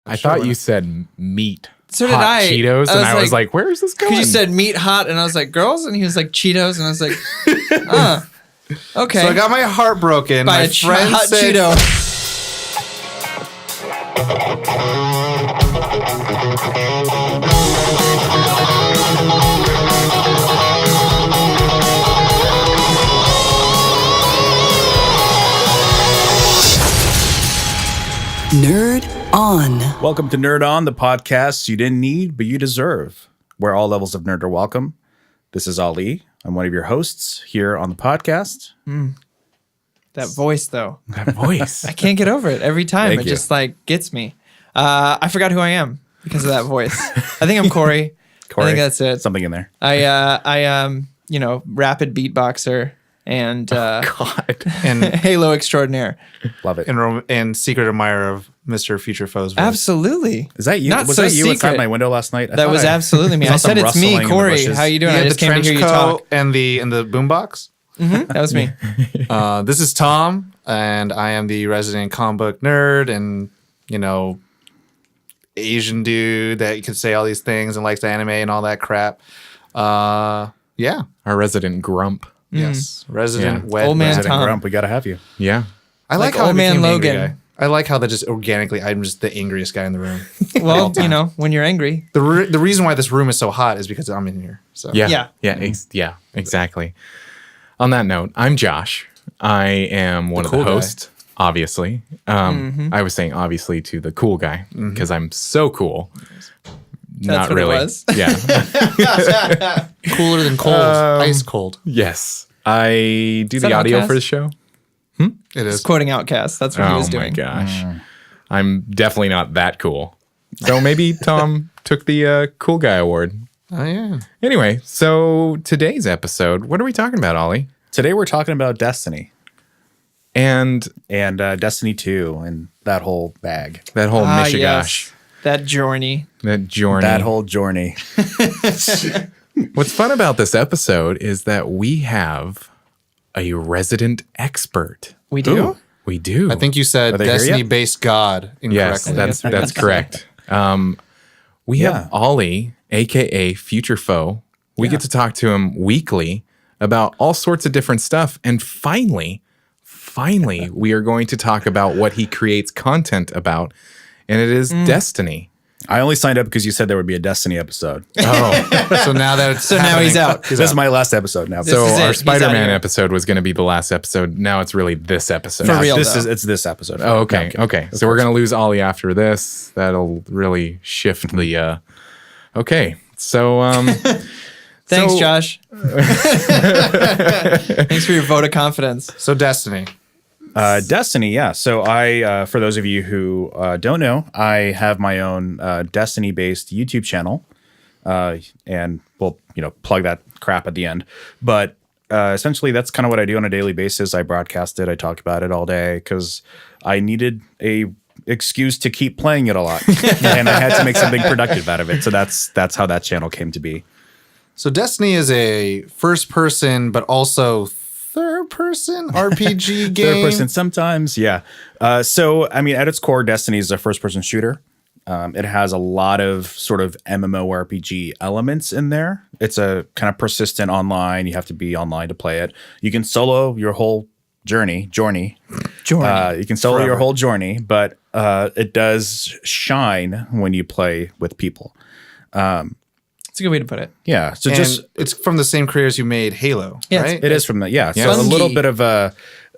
I thought you said meat. So did hot I. Cheetos, and I was like, where is this going? Because you said meat hot, and I was like, girls? And he was like, Cheetos, and I was like, okay. So I got my heart broken. By my a friend hot said, Cheeto. Nerd On. Welcome to Nerd On, the podcast you didn't need, but you deserve, where all levels of nerd are welcome. This is Ali. I'm one of your hosts here on the podcast. That voice, though. That voice. I can't get over it every time. Thank It you. just gets me. I forgot who I am because of that voice. I think I'm Corey. I think that's it. Something in there. I rapid beatboxer and God. and Halo extraordinaire. Love it. and secret admirer of Mr. Future Foe's voice. Absolutely. Is that you? Not Was so that you outside secret. my window last night? That was absolutely me. I said it's me, Corey. How you doing? You I had just the came to trench hear you coat talk. and the boombox. That was me. This is Tom, and I am the resident comic book nerd, and Asian dude that you could say all these things and likes the anime and all that crap. Yeah. Our resident grump. Yes. Resident Yeah. wet Old man rat. Tom. Grump, we got to have you. Yeah. I Like how I old man became the angry Logan. guy. I like how that just organically, I'm just the angriest guy in the room. Well, when you're angry. The reason why this room is so hot is because I'm in here. So Yeah. Yeah. Yeah. Exactly. On that note, I'm Josh. I am one of the cool guy. hosts, obviously. I was saying obviously to the cool guy because I'm so cool. Not what it really. was. Yeah. cooler than cold, ice cold. Yes. I do that the audio Outcast? for the show. It He's is. quoting Outcast. That's what he was Oh my doing. gosh. I'm definitely not that cool. So maybe Tom took the cool guy award. Oh yeah. Anyway, so today's episode, what are we talking about, Ollie? Today we're talking about Destiny And and Destiny 2 and that whole bag. that whole Mishigosh, Yes. That journey. that journey. That whole journey. What's fun about this episode is that we have a resident expert. We do? We do. I think you said Are they here yet? Destiny-based God yes, incorrectly. that's correct. We Yeah. have Ollie, aka Future Foe. We get to talk to him weekly about all sorts of different stuff. And finally, we are going to talk about what he creates content about, and it is Destiny. I only signed up because you said there would be a Destiny episode. Oh, So now that it's So now he's out. This is my last episode now. so is it. our He's Spider-Man outta here. episode was going to be the last episode. Now it's really this episode. For real, This though. is it's this episode. Oh, okay. No, Okay. So we're going to lose Ollie after this. That'll really shift the, okay. So, Thanks, So- Josh. Thanks for your vote of confidence. So Destiny. Destiny, yeah. So I, for those of you who don't know, I have my own Destiny-based YouTube channel, and we'll plug that crap at the end. But essentially, that's kind of what I do on a daily basis. I broadcast it. I talk about it all day because I needed a excuse to keep playing it a lot, and I had to make something productive out of it. So that's how that channel came to be. So Destiny is a first-person, but also third-person RPG game. Third person sometimes, yeah. So, I mean, at its core, Destiny is a first-person shooter. It has a lot of sort of MMORPG elements in there. It's a kind of persistent online. You have to be online to play it. You can solo your whole journey. You can solo your whole journey, but it does shine when you play with people. It's a good way to put it. Yeah. So And just it's from the same creators who made Halo, Yes. right? it is from the So Bungie. a little bit of a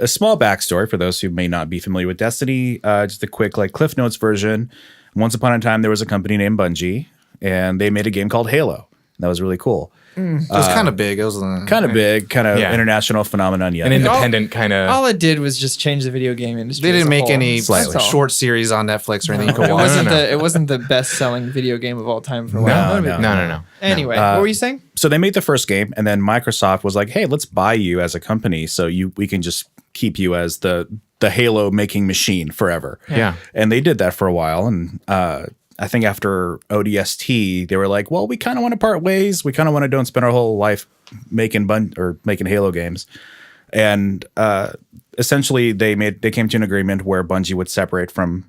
small backstory for those who may not be familiar with Destiny. Just a quick Cliff Notes version. Once upon a time, there was a company named Bungie, and they made a game called Halo. That was really cool. It was kind of big. It was Kind of big, kind of Yeah. international phenomenon. Yeah, an independent kind of. All it did was just change the video game industry. They as didn't a make whole. any That's all. short series on Netflix or anything you could It watch. wasn't no. it wasn't the best-selling video game of all time for a while. No. Anyway, what were you saying? So they made the first game, and then Microsoft was like, "Hey, let's buy you as a company, so we can just keep you as the Halo making machine forever." Yeah. And they did that for a while, and I think after ODST, they were like, "Well, we kind of want to part ways. We kind of want to don't spend our whole life making Halo games." And essentially, they came to an agreement where Bungie would separate from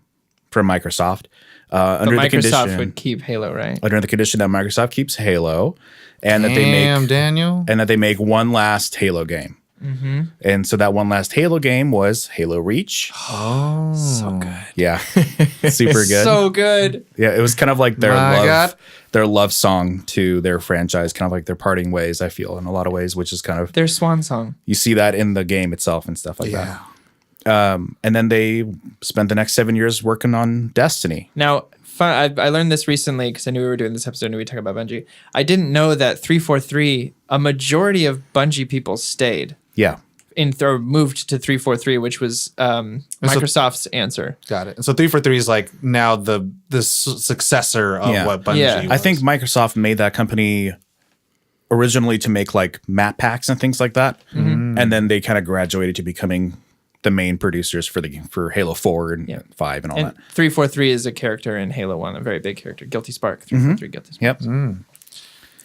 from Microsoft. But Under the Microsoft condition, would keep Halo, right? under the condition that Microsoft keeps Halo, and that they make Daniel. and that they make one last Halo game. And so that one last Halo game was Halo Reach. Oh, So good. Yeah, super good. So good. Yeah, it was kind of like their My God. their love song to their franchise, kind of like their parting ways. I feel in a lot of ways, which is kind of Their swan song. you see that in the game itself and stuff like yeah. that. And then they spent the next 7 years working on Destiny. Now, I learned this recently because I knew we were doing this episode and we talk about Bungie. I didn't know that 343, a majority of Bungie people stayed Yeah, or moved to 343, which was Microsoft's answer. Got it. And so 343 is like now the successor of Yeah. what Bungie Yeah. was. I think Microsoft made that company originally to make like map packs and things like that, and then they kind of graduated to becoming the main producers for Halo 4 and 5 and all And that. 343 is a character in Halo 1, a very big character. Guilty Spark. 343 Guilty Spark. Yep.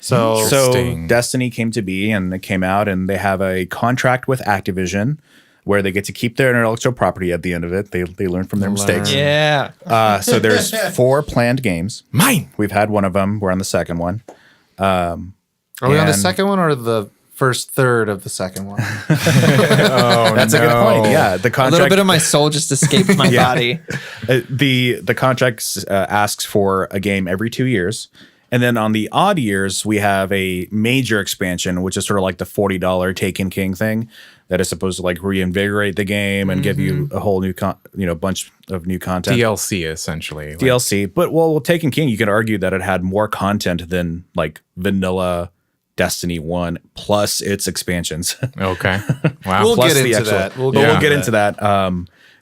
so. So Interesting. Destiny came to be, and it came out, and they have a contract with Activision where they get to keep their intellectual property at the end of it. They learn from their mistakes. Yeah. So there's 4 planned games. Mine. We've had one of them. We're on the second one. Are we on the and- second one or the first third of the second one? Oh, That's a good point. Yeah, the A contract. little bit of my soul just escaped my body. The contract asks for a game every 2 years. And then on the odd years, we have a major expansion, which is sort of like the $40 Taken King thing that is supposed to like reinvigorate the game and give you a whole new bunch of new content. DLC essentially. Like, DLC. But well, Taken King, you could argue that it had more content than like vanilla Destiny 1 plus its expansions. okay. Wow. We'll Plus get the into actual- that. We'll But get we'll into get that.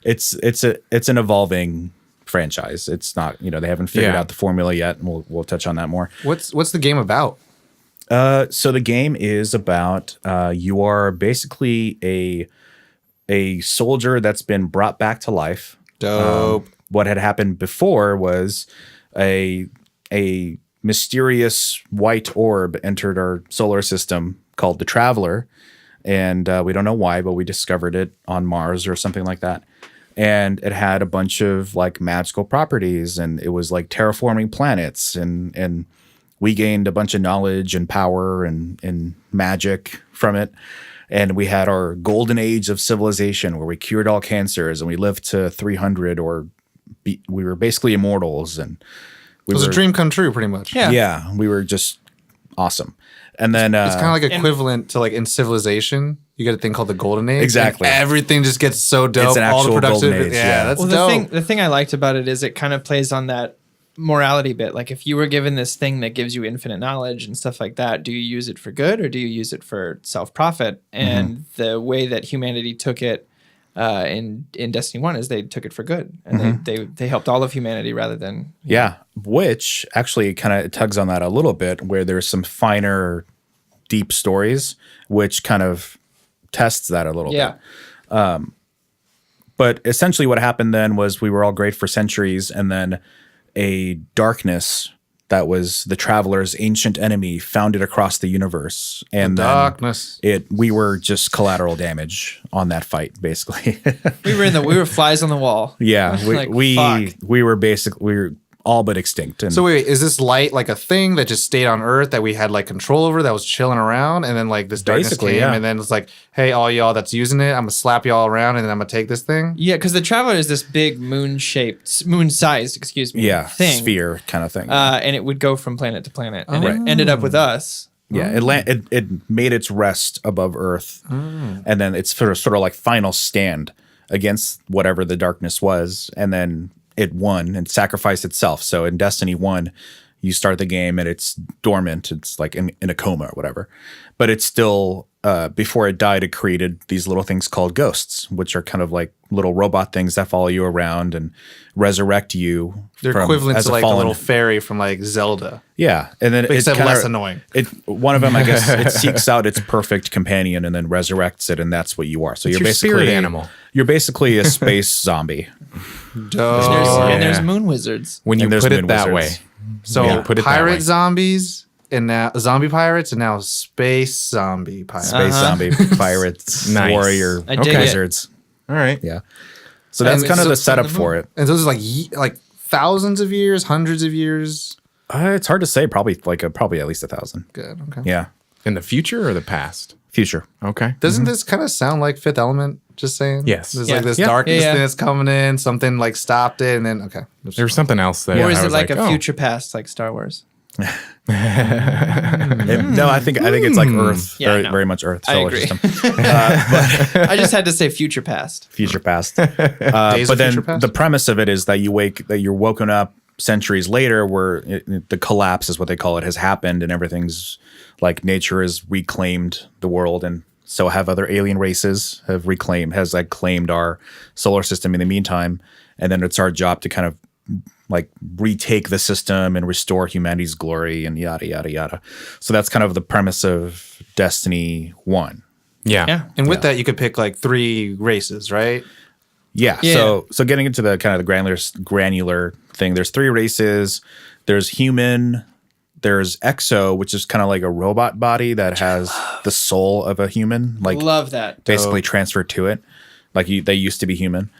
into that. It's an evolving franchise. It's not, they haven't figured Yeah. out the formula yet, and we'll touch on that more. What's the game about? So the game is about you are basically a soldier that's been brought back to life. Dope. What had happened before was a mysterious white orb entered our solar system called the Traveler, and we don't know why, but we discovered it on Mars or something like that. And it had a bunch of like magical properties, and it was like terraforming planets, and we gained a bunch of knowledge and power and magic from it. And we had our golden age of civilization where we cured all cancers and we lived to 300 we were basically immortals. And It was a dream come true, pretty much. Yeah. we were just awesome. And then It's kind of like equivalent to like in Civilization, you get a thing called the Golden Age. Exactly. And everything just gets so dope. It's an all the actual production. Golden Age, yeah. That's Well, dope. the thing I liked about it is it kind of plays on that morality bit. Like if you were given this thing that gives you infinite knowledge and stuff like that, do you use it for good or do you use it for self-profit? And the way that humanity took it in Destiny 1 is they took it for good. And they helped all of humanity rather than... yeah, which actually kind of tugs on that a little bit, where there's some finer, deep stories, which kind of tests that a little bit. But essentially what happened then was we were all great for centuries, and then a darkness that was the Traveler's ancient enemy found it across the universe. And then Darkness. we were just collateral damage on that fight, basically. We were flies on the wall. Yeah, Like, we fuck. we were all but extinct. And So wait, is this light like a thing that just stayed on Earth that we had like control over, that was chilling around, and then like this darkness Basically, came, yeah. and then it's like, hey, all y'all that's using it, I'm gonna slap y'all around, and then I'm gonna take this thing. Yeah, because the Traveler is this big moon-sized, excuse me, thing. sphere kind of thing. And it would go from planet to planet. And it ended up with us. Yeah, it made its rest above Earth, and then it's sort of like final stand against whatever the darkness was, and then it won and sacrificed itself. So in Destiny 1, you start the game and it's dormant. It's like in a coma or whatever, but it's still before it died, it created these little things called ghosts, which are kind of like little robot things that follow you around and resurrect you. They're equivalent to like the little fairy from like Zelda. Yeah, and then it's Except less annoying. One of them, I guess, it seeks out its perfect companion and then resurrects it, and that's what you are. So you're your basically spirit animal. You're basically a space zombie. And there's moon wizards. When you And there's put it moon that wizards. way. So Yeah, put it that pirate way. zombies and now zombie pirates and now space zombie pirates. Space zombie pirates, Nice. warrior I dig it. wizards. All right. Yeah. So that's And kind of so- the setup for it. And those are like thousands of years, hundreds of years. It's hard to say. Probably probably at least 1,000. Good. Okay. Yeah, In the future or the past? future. Okay. Doesn't this kind of sound like Fifth Element? Just saying. Yes. There's Yeah. like this Yeah. darkness Yeah, yeah. that's coming in. Something like stopped it, and then okay. There was something else that Or is I it was like a oh. future past, like Star Wars? No, I think it's like Earth. Yeah, very, no. very much Earth. I Solar agree. system. I just had to say future past. Future past. Days But of then Future Past? the premise of it is that you're woken up centuries later, where the collapse is what they call it has happened, and everything's like nature has reclaimed the world, and so have other alien races claimed our solar system in the meantime, and then it's our job to kind of like retake the system and restore humanity's glory and yada yada yada. So that's kind of the premise of Destiny 1. Yeah. Yeah. And with that, you could pick like 3 races, right? Yeah. Yeah. So getting into the kind of the granular thing, there's 3 races. There's human, there's exo, which is kind of like a robot body that has the soul of a human, like Love that. basically transferred to it. Like they used to be human.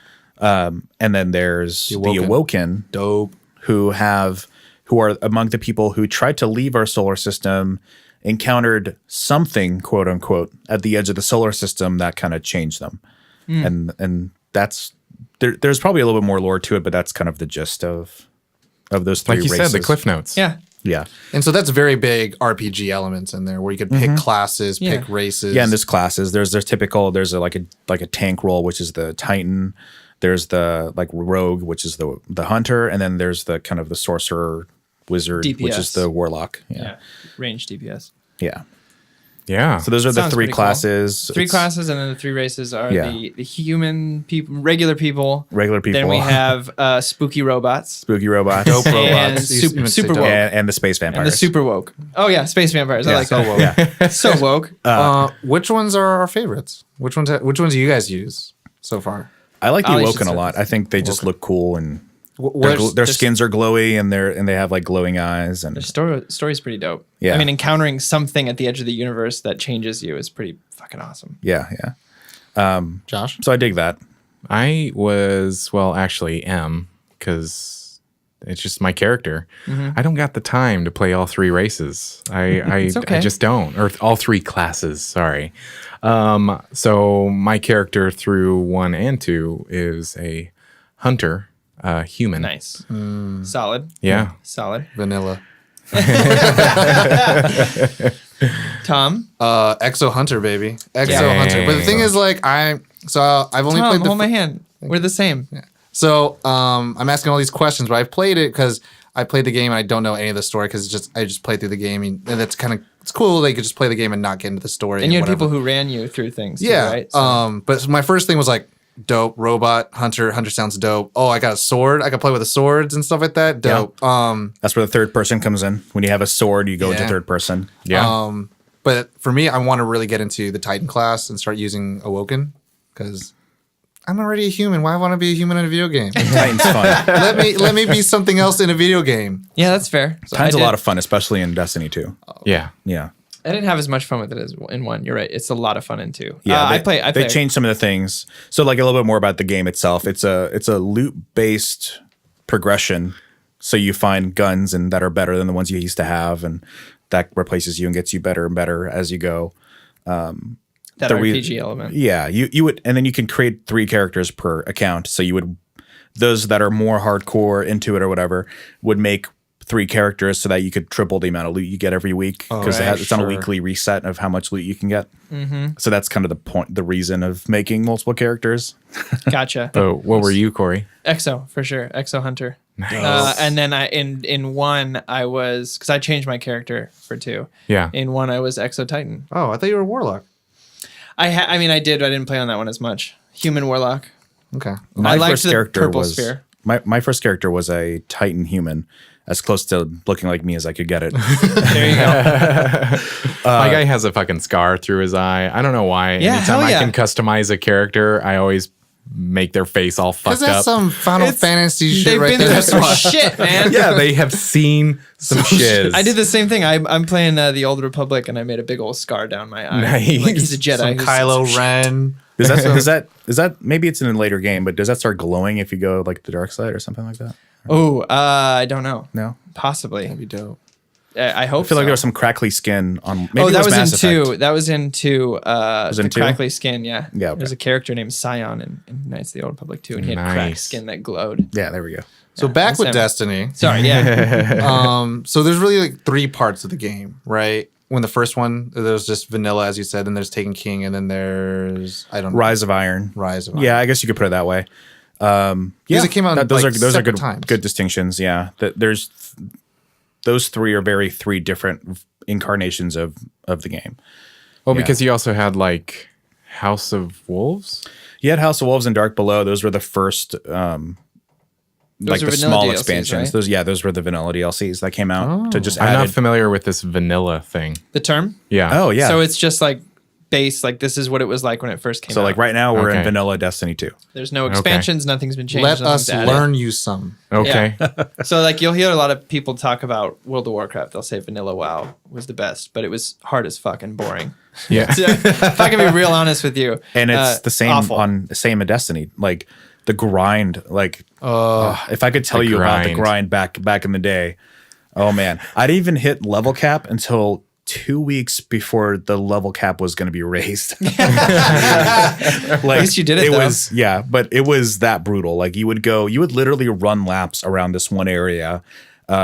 And then there's the Awoken, Dope. who are among the people who tried to leave our solar system, encountered something, quote unquote, at the edge of the solar system that kind of changed them. And that's there's probably a little bit more lore to it, but that's kind of the gist of those 3 Like you races. said, the cliff notes. Yeah. Yeah. And so that's very big RPG elements in there where you could pick classes, Yeah. pick races. Yeah, and there's classes. There's like a tank role, which is the Titan. There's the like rogue, which is the hunter, and then there's the kind of the sorcerer wizard, which is DPS. the warlock. Yeah. Yeah. Range DPS. Yeah. Yeah. So those are the Sounds 3 pretty cool. classes. 3 It's classes, and then the 3 races are Yeah. the human people, regular people. Regular people. Then we have spooky robots. spooky robots. Dope And robots. You meant to say super dope. woke. and the space vampires. And the super woke. Oh yeah, space vampires. I Yeah, like so that. woke. So woke. Which ones are our favorites? Which ones do you guys use so far? I like the Ollie should Awoken a start lot. this. I think they just look cool, and What, their skins are glowy, and they have like glowing eyes, and The story's pretty dope. Yeah. I mean, encountering something at the edge of the universe that changes you is pretty fucking awesome. yeah. Josh? So I dig that. I actually am, because it's just my character. I don't got the time to play all 3 races. I okay. just don't, or all 3 classes. Sorry. So my character through 1 and 2 is a hunter, human. Nice. Solid. Yeah. Solid. Vanilla. Tom. Exo Hunter, baby. Exo Yeah. Hunter. But the thing is, like, I've only Tom, played the hold my hand. We're the same. So I'm asking all these questions, but I've played it because I played the game and I don't know any of the story because I just played through the game, and that's kind of it's cool. They could just play the game and not get into the story. And you had whatever. people who ran you through things. Too, Yeah. right? So- But my first thing was like, dope, robot, hunter. Hunter sounds dope. Oh, I got a sword. I can play with the swords and stuff like that. Dope. That's where the third person comes in. When you have a sword, you go into Yeah. third person. Yeah. But for me, I want to really get into the Titan class and start using Awoken because I'm already a human. Why want to be a human in a video game? Titan's fun. let me be something else in a video game. yeah, that's fair. Titan's a lot of fun, especially in Destiny 2. Yeah. Yeah. I didn't have as much fun with it as in 1. You're right. It's a lot of fun in 2. Yeah, I play. They changed some of the things. So, like a little bit more about the game itself. It's a loot based progression. So you find guns and that are better than the ones you used to have, and that replaces you and gets you better and better as you go. that the RPG element. Yeah, you would, and then you can create 3 characters per account. So you would, those that are more hardcore into it or whatever, would make 3 characters so that you could triple the amount of loot you get every week because it's on a weekly reset of how much loot you can get. So that's kind of the point, the reason of making multiple characters. Gotcha. So what were you, Corey? Exo for sure. Exo Hunter. Nice. And then in 1 I was because I changed my character for 2. Yeah. In 1 I was Exo Titan. Oh, I thought you were a warlock. I mean I did. But I didn't play on that one as much. Human warlock. Okay. I liked the purple sphere. My first character was a Titan human, as close to looking like me as I could get it. There you go. My guy has a fucking scar through his eye. I don't know why. Yeah, Anytime hell I yeah. can customize a character, I always make their face all Because fucked that's up. some Final Fantasy shit They've right been there. through That's some why. shit, man. Yeah, they have seen some shit. I did the same thing. I'm playing the Old Republic, and I made a big old scar down my eye. Nice. Like he's a Jedi. Some who's- Kylo Ren. Does that maybe it's in a later game, but does that start glowing if you go like the dark side or something like that? Oh, I don't know. No, Possibly. That'd be dope. I hope. I feel like there was some crackly skin on. Maybe That it was was in Mass 2. Effect. That was in 2. Was it in the 2? crackly skin. Yeah. Yeah, okay. There's a character named Scion in Knights of the Old Republic 2, and he had cracked Nice. skin that glowed. Yeah, there we go. So back that's with him. Destiny. Sorry. Yeah. So there's really like 3 parts of the game, right? When the first one, there's just vanilla, as you said, then there's Taken King, and then there's Rise of Iron. Rise of Iron. Yeah, I guess you could put it that way. Yeah, it came out those like are separate good times. good distinctions. Yeah, there's those 3 are 3 different incarnations of the game. Well, Yeah. because you also had like House of Wolves. You had House of Wolves and Dark Below. Those were the first, like are the vanilla small DLCs, expansions. right? Those were the vanilla DLCs that came out to just I'm add. not familiar with this vanilla thing. The term. Yeah. Oh yeah. So it's just like base. Like this is what it was like when it first came out. So like right now we're in Okay. vanilla Destiny 2. There's no expansions. Nothing's been changed. Let nothing's us added. learn you some. Okay. So like you'll hear a lot of people talk about World of Warcraft. They'll say vanilla WoW was the best, but it was hard as fuck and boring. Yeah. If I can be real honest with you, And it's the same awful. on same in Destiny. Like the grind, like if I could tell you about the grind back in the day, oh man. I didn't even hit level cap until 2 weeks before the level cap was going to be raised. Like, At least you did it, though. But it was that brutal. Like you would literally run laps around this one area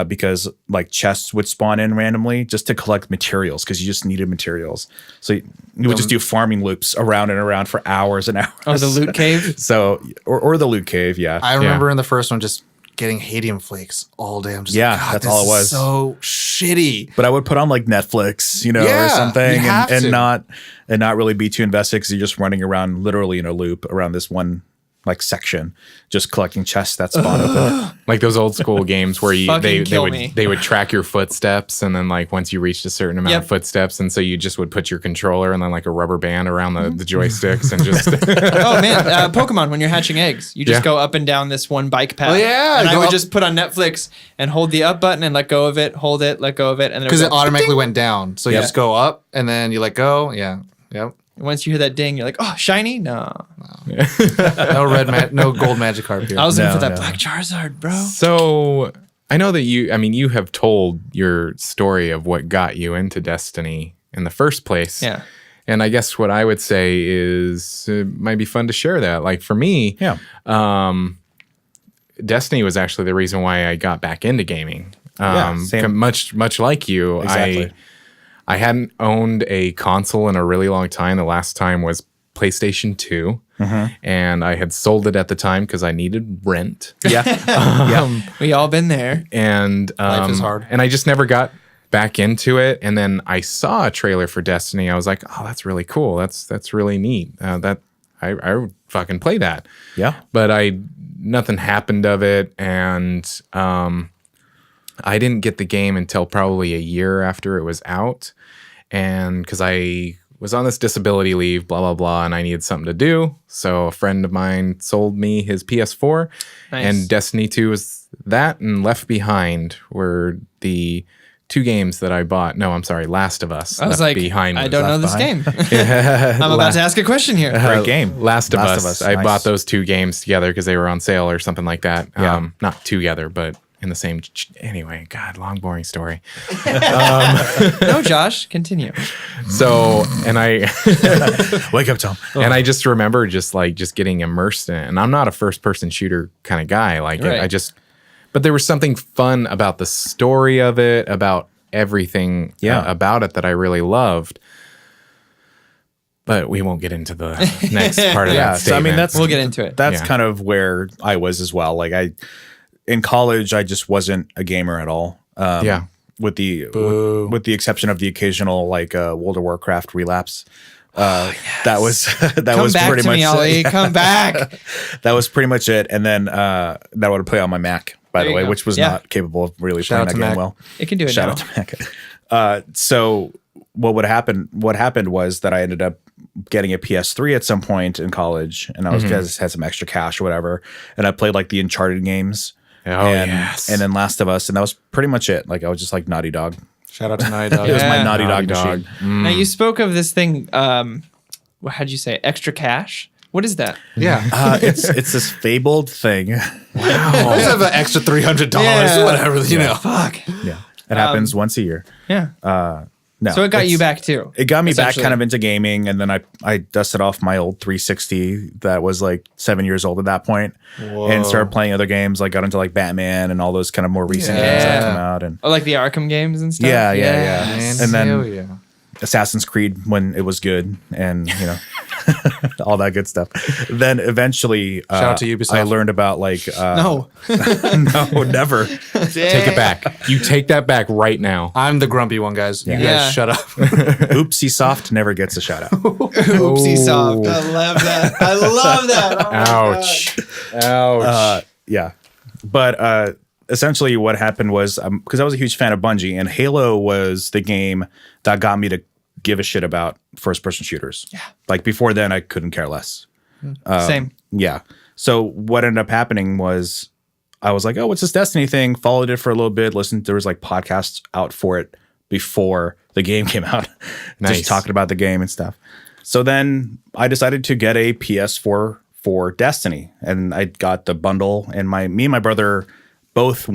because like chests would spawn in randomly just to collect materials because you just needed materials. So you would just do farming loops around and around for hours and hours. Oh, the loot cave? So, or the loot cave, yeah. I remember in the first one just getting Hadium flakes all day. I'm just Yeah, like, God, that's this all it is was. so shitty. But I would put on like Netflix, Yeah, or something, you have to. and not really be too invested because you're just running around literally in a loop around this one like section, just collecting chests that spawn open. Like those old school games where Fucking kill me. they would track your footsteps, and then like once you reached a certain amount of Yep. footsteps, and so you just would put your controller and then like a rubber band around the joysticks and just Oh man, Pokemon when you're hatching eggs, you just Yeah. go up and down this one bike path. Oh, yeah, and I go would up- just put on Netflix and hold the up button and let go of it, hold it, let go of it, and then Because would it go automatically went down. So you Yeah. just go up and then you let go. Yeah. Yep. Once you hear that ding, you're like, oh, shiny? No. No gold magic card here. I was in for that no. black Charizard, bro. So I know that you have told your story of what got you into Destiny in the first place. Yeah. And I guess what I would say is it might be fun to share that. Like for me, Yeah. Destiny was actually the reason why I got back into gaming. Same. Much like you, Exactly. I hadn't owned a console in a really long time. The last time was PlayStation 2. And I had sold it at the time because I needed rent. Yeah. We all been there. And Life is hard. And I just never got back into it. And then I saw a trailer for Destiny. I was like, oh, that's really cool. That's really neat. I would fucking play that. Yeah. But nothing happened of it, and I didn't get the game until probably a year after it was out, and because I was on this disability leave, blah blah blah, and I needed something to do, so a friend of mine sold me his PS4, Nice. and Destiny 2 was that, and Left Behind were the two games that I bought. No, I'm sorry, Last of Us. I was Left like, Behind I was don't know Left this Behind. game. I'm about to ask a question here. Great game. Last of Us. I Nice. bought those two games together because they were on sale or something like that. Yeah. Not together, but in the same. Anyway, God, long, boring story. No, Josh, continue. So, and I Wake up, Tom. and I just remember just getting immersed in it. And I'm not a first person shooter kind of guy. Like Right. but there was something fun about the story of it, about everything Yeah. about it that I really loved. But we won't get into the next part of Yeah, that so I mean, statement. that's We'll get into it. That's Yeah. kind of where I was as well. Like in college, I just wasn't a gamer at all. Yeah. With the exception of the occasional like World of Warcraft relapse. That was that Come was back pretty to much me, Ollie. Come back. that was pretty much it. And then that would play on my Mac, by There the you way, go. which was Yeah. not capable of really Shout playing out that to game Mac. well. It can do it Shout now. out to Mac. So what happened was that I ended up getting a PS3 at some point in college, and I was just had some extra cash or whatever, and I played like the Uncharted games. Oh, and, yes. and then Last of Us, and that was pretty much it. Like I was just like Naughty Dog. Shout out to Naughty Dog. It was my Yeah. Naughty Dog Naughty machine. Now you spoke of this thing. How'd you say? Extra cash. What is that? Yeah. It's this fabled thing. I just have an extra $300, Yeah. whatever, you know. Fuck. Yeah, it happens once a year. Yeah. No, So it got it's- you back too. It got me back essentially. kind of into gaming, and then I dusted off my old 360 that was like 7 years old at that point, and started playing other games. Like got into like Batman and all those kind of more recent games that come out, and Oh, like the Arkham games and stuff. yeah. Man, And then hell yeah. Assassin's Creed when it was good, and you know all that good stuff. Then eventually, Shout out to Ubisoft. I learned about like No. no, never. Take it back. You take that back right now. I'm the grumpy one, guys. You Yeah. guys shut up. Oopsie soft never gets a shout out. Oopsie soft. I love that. I love that. Oh my Ouch. Ouch. Yeah, but essentially what happened was because I was a huge fan of Bungie, and Halo was the game that got me to give a shit about first-person shooters. Yeah, like before then, I couldn't care less. Same. Yeah. So what ended up happening was I was like, oh, what's this Destiny thing? Followed it for a little bit. Listened. There was like podcasts out for it before the game came out, Nice. just talking about the game and stuff. So then I decided to get a PS4 for Destiny, and I got the bundle. And me and my brother both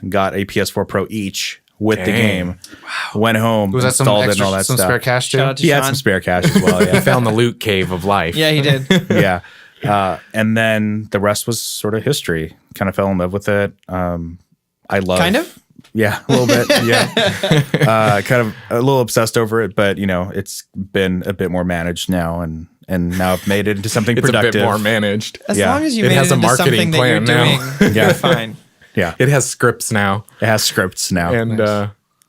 got a PS4 Pro each with the Dang. game. Wow. Went home, Was that some installed it, and extra, all that some stuff. spare cash too? Shout out to He had Sean. some spare cash as well. He Yeah. found the loot cave of life. Yeah, he did. Yeah. And then the rest was sort of history. Kind of fell in love with it. I love Kind of? Yeah, a little bit. Yeah. Kind of a little obsessed over it, but you know, it's been a bit more managed now, and now I've made it into something It's productive. a bit more managed. As Yeah. long as you It made has it a into marketing something that you're plan now. doing, Yeah. you're fine. Yeah. It has scripts now It has scripts now. and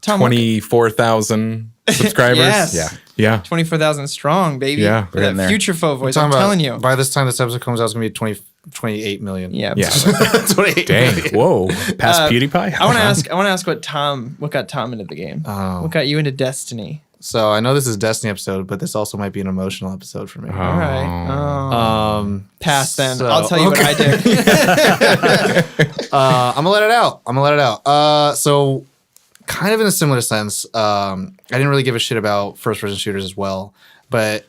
Tom, what- 24,000 subscribers. Yes. Yeah. Yeah. 24,000 strong, baby. Yeah, For we're in that there. future foe voice. Talking I'm about- telling you. By this time this episode comes out, it's going to be 28 million. Yeah. Yeah. 28 Dang. million. Whoa. Past PewDiePie? I want to ask. I want to ask what got Tom into the game. Oh. What got you into Destiny? So I know this is a Destiny episode, but this also might be an emotional episode for me. All right. Pass then. so- I'll tell you what I did. I'm gonna let it out. So kind of in a similar sense, I didn't really give a shit about first-person shooters as well. But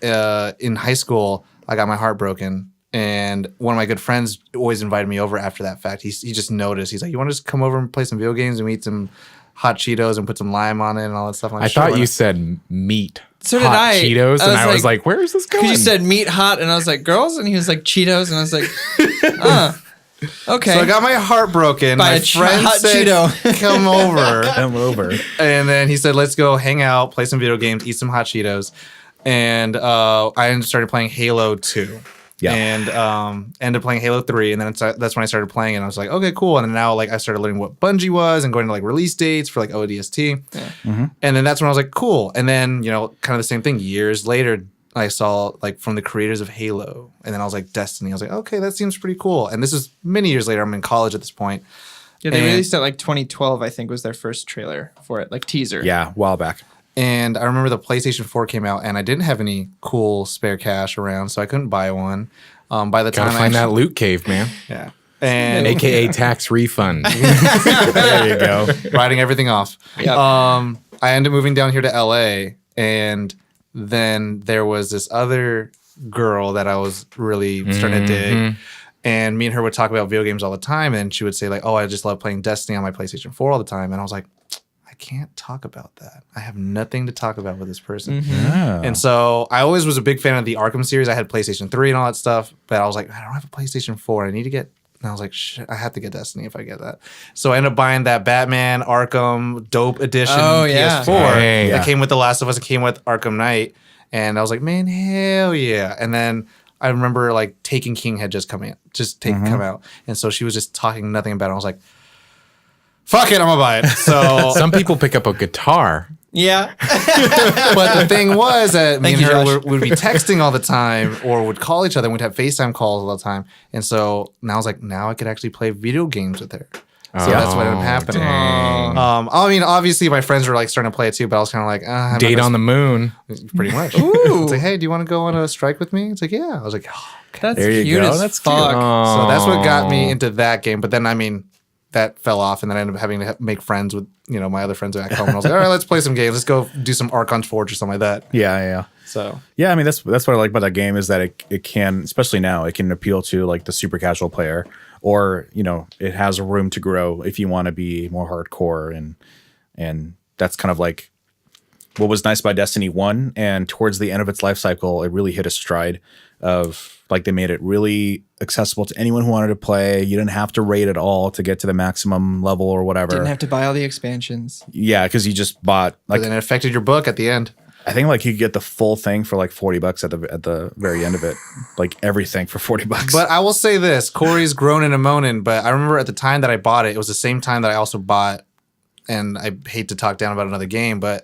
in high school, I got my heart broken, and one of my good friends always invited me over after that fact. He just noticed. He's like, "You want to just come over and play some video games and we eat some hot Cheetos and put some lime on it and all that stuff?" I'm like, I "Sure, thought why you not?" said meat. So did hot I. Cheetos, I and was I was like- like, "Where is this going?" Because you said meat hot, and I was like, girls, and he was like Cheetos, and I was like, okay. So I got my heart broken. By My a friend hot said, Cheeto. "Come over." Come over. And then he said, "Let's go hang out, play some video games, eat some hot Cheetos." And I started playing Halo 2. Yeah. And ended up playing Halo 3. And then that's when I started playing it. And I was like, okay, cool. And then now like I started learning what Bungie was and going to like release dates for like ODST. And then that's when I was like, cool. And then, you know, kind of the same thing. Years later, I saw like from the creators of Halo. And then I was like, Destiny. I was like, okay, that seems pretty cool. And this is many years later. I'm in college at this point. Yeah, they And- released it like 2012, I think, was their first trailer for it, like teaser. Yeah, a while back. And I remember the PlayStation 4 came out, and I didn't have any cool spare cash around, so I couldn't buy one. By the Gotta time find I that loot cave, man. yeah, and AKA tax refund. There you go. writing everything off. Yep. I ended up moving down here to LA, and then there was this other girl that I was really starting to dig. And me and her would talk about video games all the time, and she would say like, "Oh, I just love playing Destiny on my PlayStation 4 all the time." And I was like, I can't talk about that. I have nothing to talk about with this person. And so I always was a big fan of the Arkham series. I had PlayStation 3 and all that stuff, but I was like, I don't have a PlayStation 4. I need to get, and I was like, shit, I have to get Destiny if I get that. So I ended up buying that Batman Arkham Dope Edition Oh, yeah. PS4 Dang. that came with The Last of Us. It came with Arkham Knight. And I was like, man, hell yeah. And then I remember like Taken King had just come out. And so she was just talking nothing about it. I was like, fuck it, I'm gonna buy it. So Some people pick up a guitar. Yeah. but the thing was that me Thank and you, her Josh. would be texting all the time or would call each other and we'd have FaceTime calls all the time. And so now I was like, now I could actually play video games with her. So that's what ended up happening. Dang. I mean, obviously my friends were like starting to play it too, but I was kind of like, I'm Date on the moon. pretty much. It's like, hey, do you want to go on a strike with me? It's like, yeah. I was like, oh. That's There you cute go. as That's fuck. So that's what got me into that game. But then, I mean, that fell off, and then I ended up having to make friends with my other friends back home. And I was like, all right, let's play some games. Let's go do some Archon's Forge or something like that. Yeah. So Yeah, I mean that's what I like about that game is that it can, especially now, it can appeal to like the super casual player, or it has room to grow if you want to be more hardcore, and that's kind of like what was nice about Destiny 1. And towards the end of its life cycle, it really hit a stride of like they made it really accessible to anyone who wanted to play. You didn't have to raid at all to get to the maximum level or whatever. Didn't have to buy all the expansions. Yeah, because you just bought but then it affected your book at the end. I think like you could get the full thing for like $40 at the very end of it, like everything for $40. But I will say this: Corey's groaning and moaning. But I remember at the time that I bought it, it was the same time that I also bought, and I hate to talk down about another game, but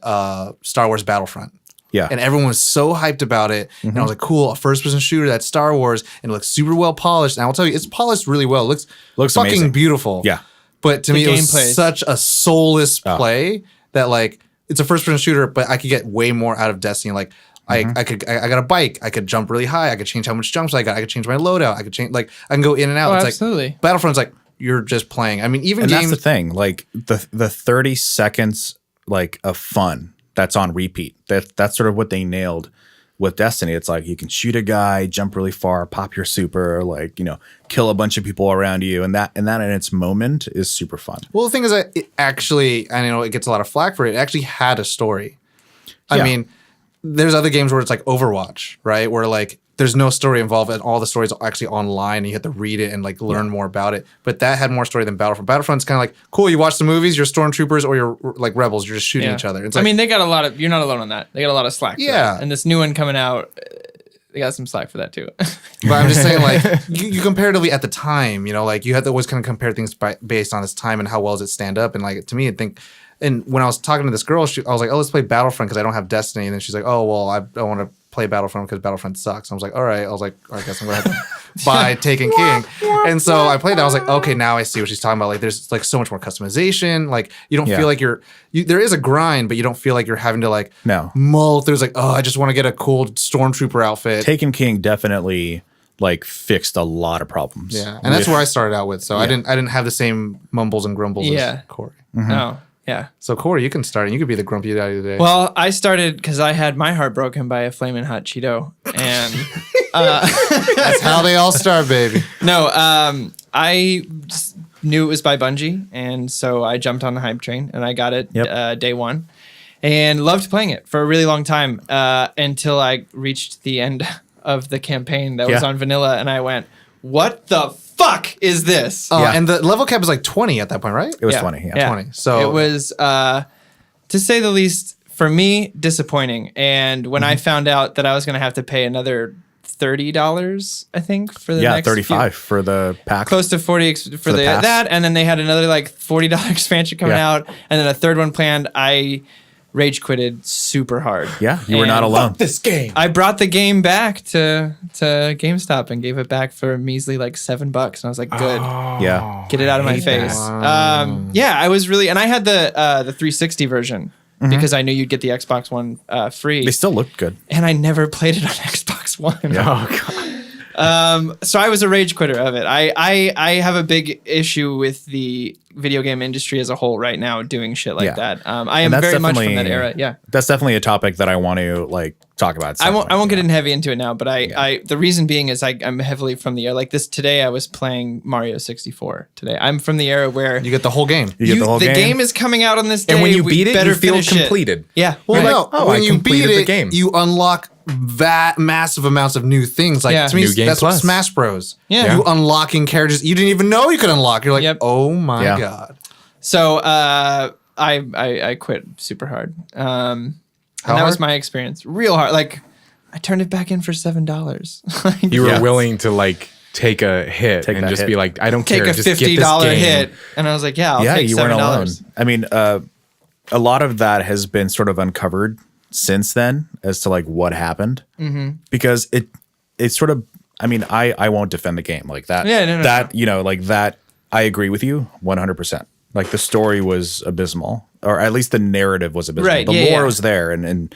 Star Wars Battlefront. Yeah. And everyone was so hyped about it. And I was like, cool, a first-person shooter that's Star Wars, and it looks super well polished. And I will tell you, it's polished really well. It looks fucking amazing. beautiful. Yeah. But to me, it was gameplay. such a soulless play that like it's a first-person shooter, but I could get way more out of Destiny. Like I got a bike. I could jump really high. I could change how much jumps I got. I could change my loadout. I could change I can go in and out. Oh, It's absolutely. like Battlefront's like you're just playing. I mean, even And games. that's the thing, like the 30 seconds like of fun that's on repeat. That's sort of what they nailed with Destiny. It's like you can shoot a guy, jump really far, pop your super, like kill a bunch of people around you, and that in its moment is super fun. Well, the thing is that it actually, I know it gets a lot of flack for it. It actually had a story. I Yeah. mean, there's other games where it's like Overwatch, right? Where like there's no story involved and all the stories are actually online and you have to read it and like learn more about it. But that had more story than Battlefront. Battlefront's kind of like, cool, you watch the movies, you're stormtroopers or you're like rebels, you're just shooting each other. It's I like, mean, they got a lot of. You're not alone on that. They got a lot of slack. For Yeah. that. And this new one coming out, they got some slack for that too. but I'm just saying like you comparatively at the time, like you had to always kind of compare things based on its time and how well does it stand up. And like to me, I think, and when I was talking to this girl, I was like, oh, let's play Battlefront because I don't have Destiny. And then she's like, oh, well, I don't want to play Battlefront because Battlefront sucks. I was like, all right. I guess I'm going to have to buy Taken King. And so I played that. I was like, okay, now I see what she's talking about. Like there's like so much more customization. Like you don't feel like there is a grind, but you don't feel like you're having to like mull through. It's like, oh, I just want to get a cool Stormtrooper outfit. Taken King definitely like fixed a lot of problems. Yeah. And that's where I started out with. So I didn't have the same mumbles and grumbles as Corey. No. Yeah. So Corey, you can start and you could be the grumpy guy today. Well, I started because I had my heart broken by a flaming hot Cheeto, and that's how they all start, baby. no, I just knew it was by Bungie, and so I jumped on the hype train and I got it day one, and loved playing it for a really long time until I reached the end of the campaign that was on vanilla, and I went, "What the fuck is this?" And the level cap is like 20 at that point, right? It was 20. Yeah. 20. So it was, to say the least, for me, disappointing. And when I found out that I was going to have to pay another $30, I think, for the next 35 for the pack. close to 40 for the pass. that, and then they had another like $40 expansion coming out, and then a third one planned. I rage quitted super hard. Yeah, you were not alone. This game. I brought the game back to GameStop and gave it back for a measly like $7, and I was like, "Good, Yeah. get it out of my face." Yeah, I was really, and I had the 360 version because I knew you'd get the Xbox One free. They still looked good. And I never played it on Xbox One. Oh god. So I was a rage quitter of it. I have a big issue with the video game industry as a whole right now doing shit like that. I am very much from that era. Yeah. That's definitely a topic that I want to like talk about. I won't get in heavy into it now, but the reason being is I'm heavily from the era like this. Today I was playing Mario 64 today. I'm from the era where you get the whole game. You get the whole game. The game is coming out on this day. And when you we beat it, better you feel finish it. completed. Yeah. Well, You're no, like, oh, when I you beat completed it, the game. you unlock massive amounts of new things. Like to me, New Game that's what Plus. Smash Bros. Yeah. You unlocking characters you didn't even know you could unlock. You're like, oh my god. So I quit super hard. And that was my experience. Real hard. Like I turned it back in for $7. You were willing to like take a hit and that just hit. be like, I don't take care. a just get $50 this game. hit. And I was like, I'll take you $7. weren't alone. I mean, a lot of that has been sort of uncovered since then as to like what happened because it's sort of, I mean, I won't defend the game like that. Yeah, no. Like that, I agree with you 100%. Like the story was abysmal or at least the narrative was abysmal. Right, The yeah, lore yeah. was there and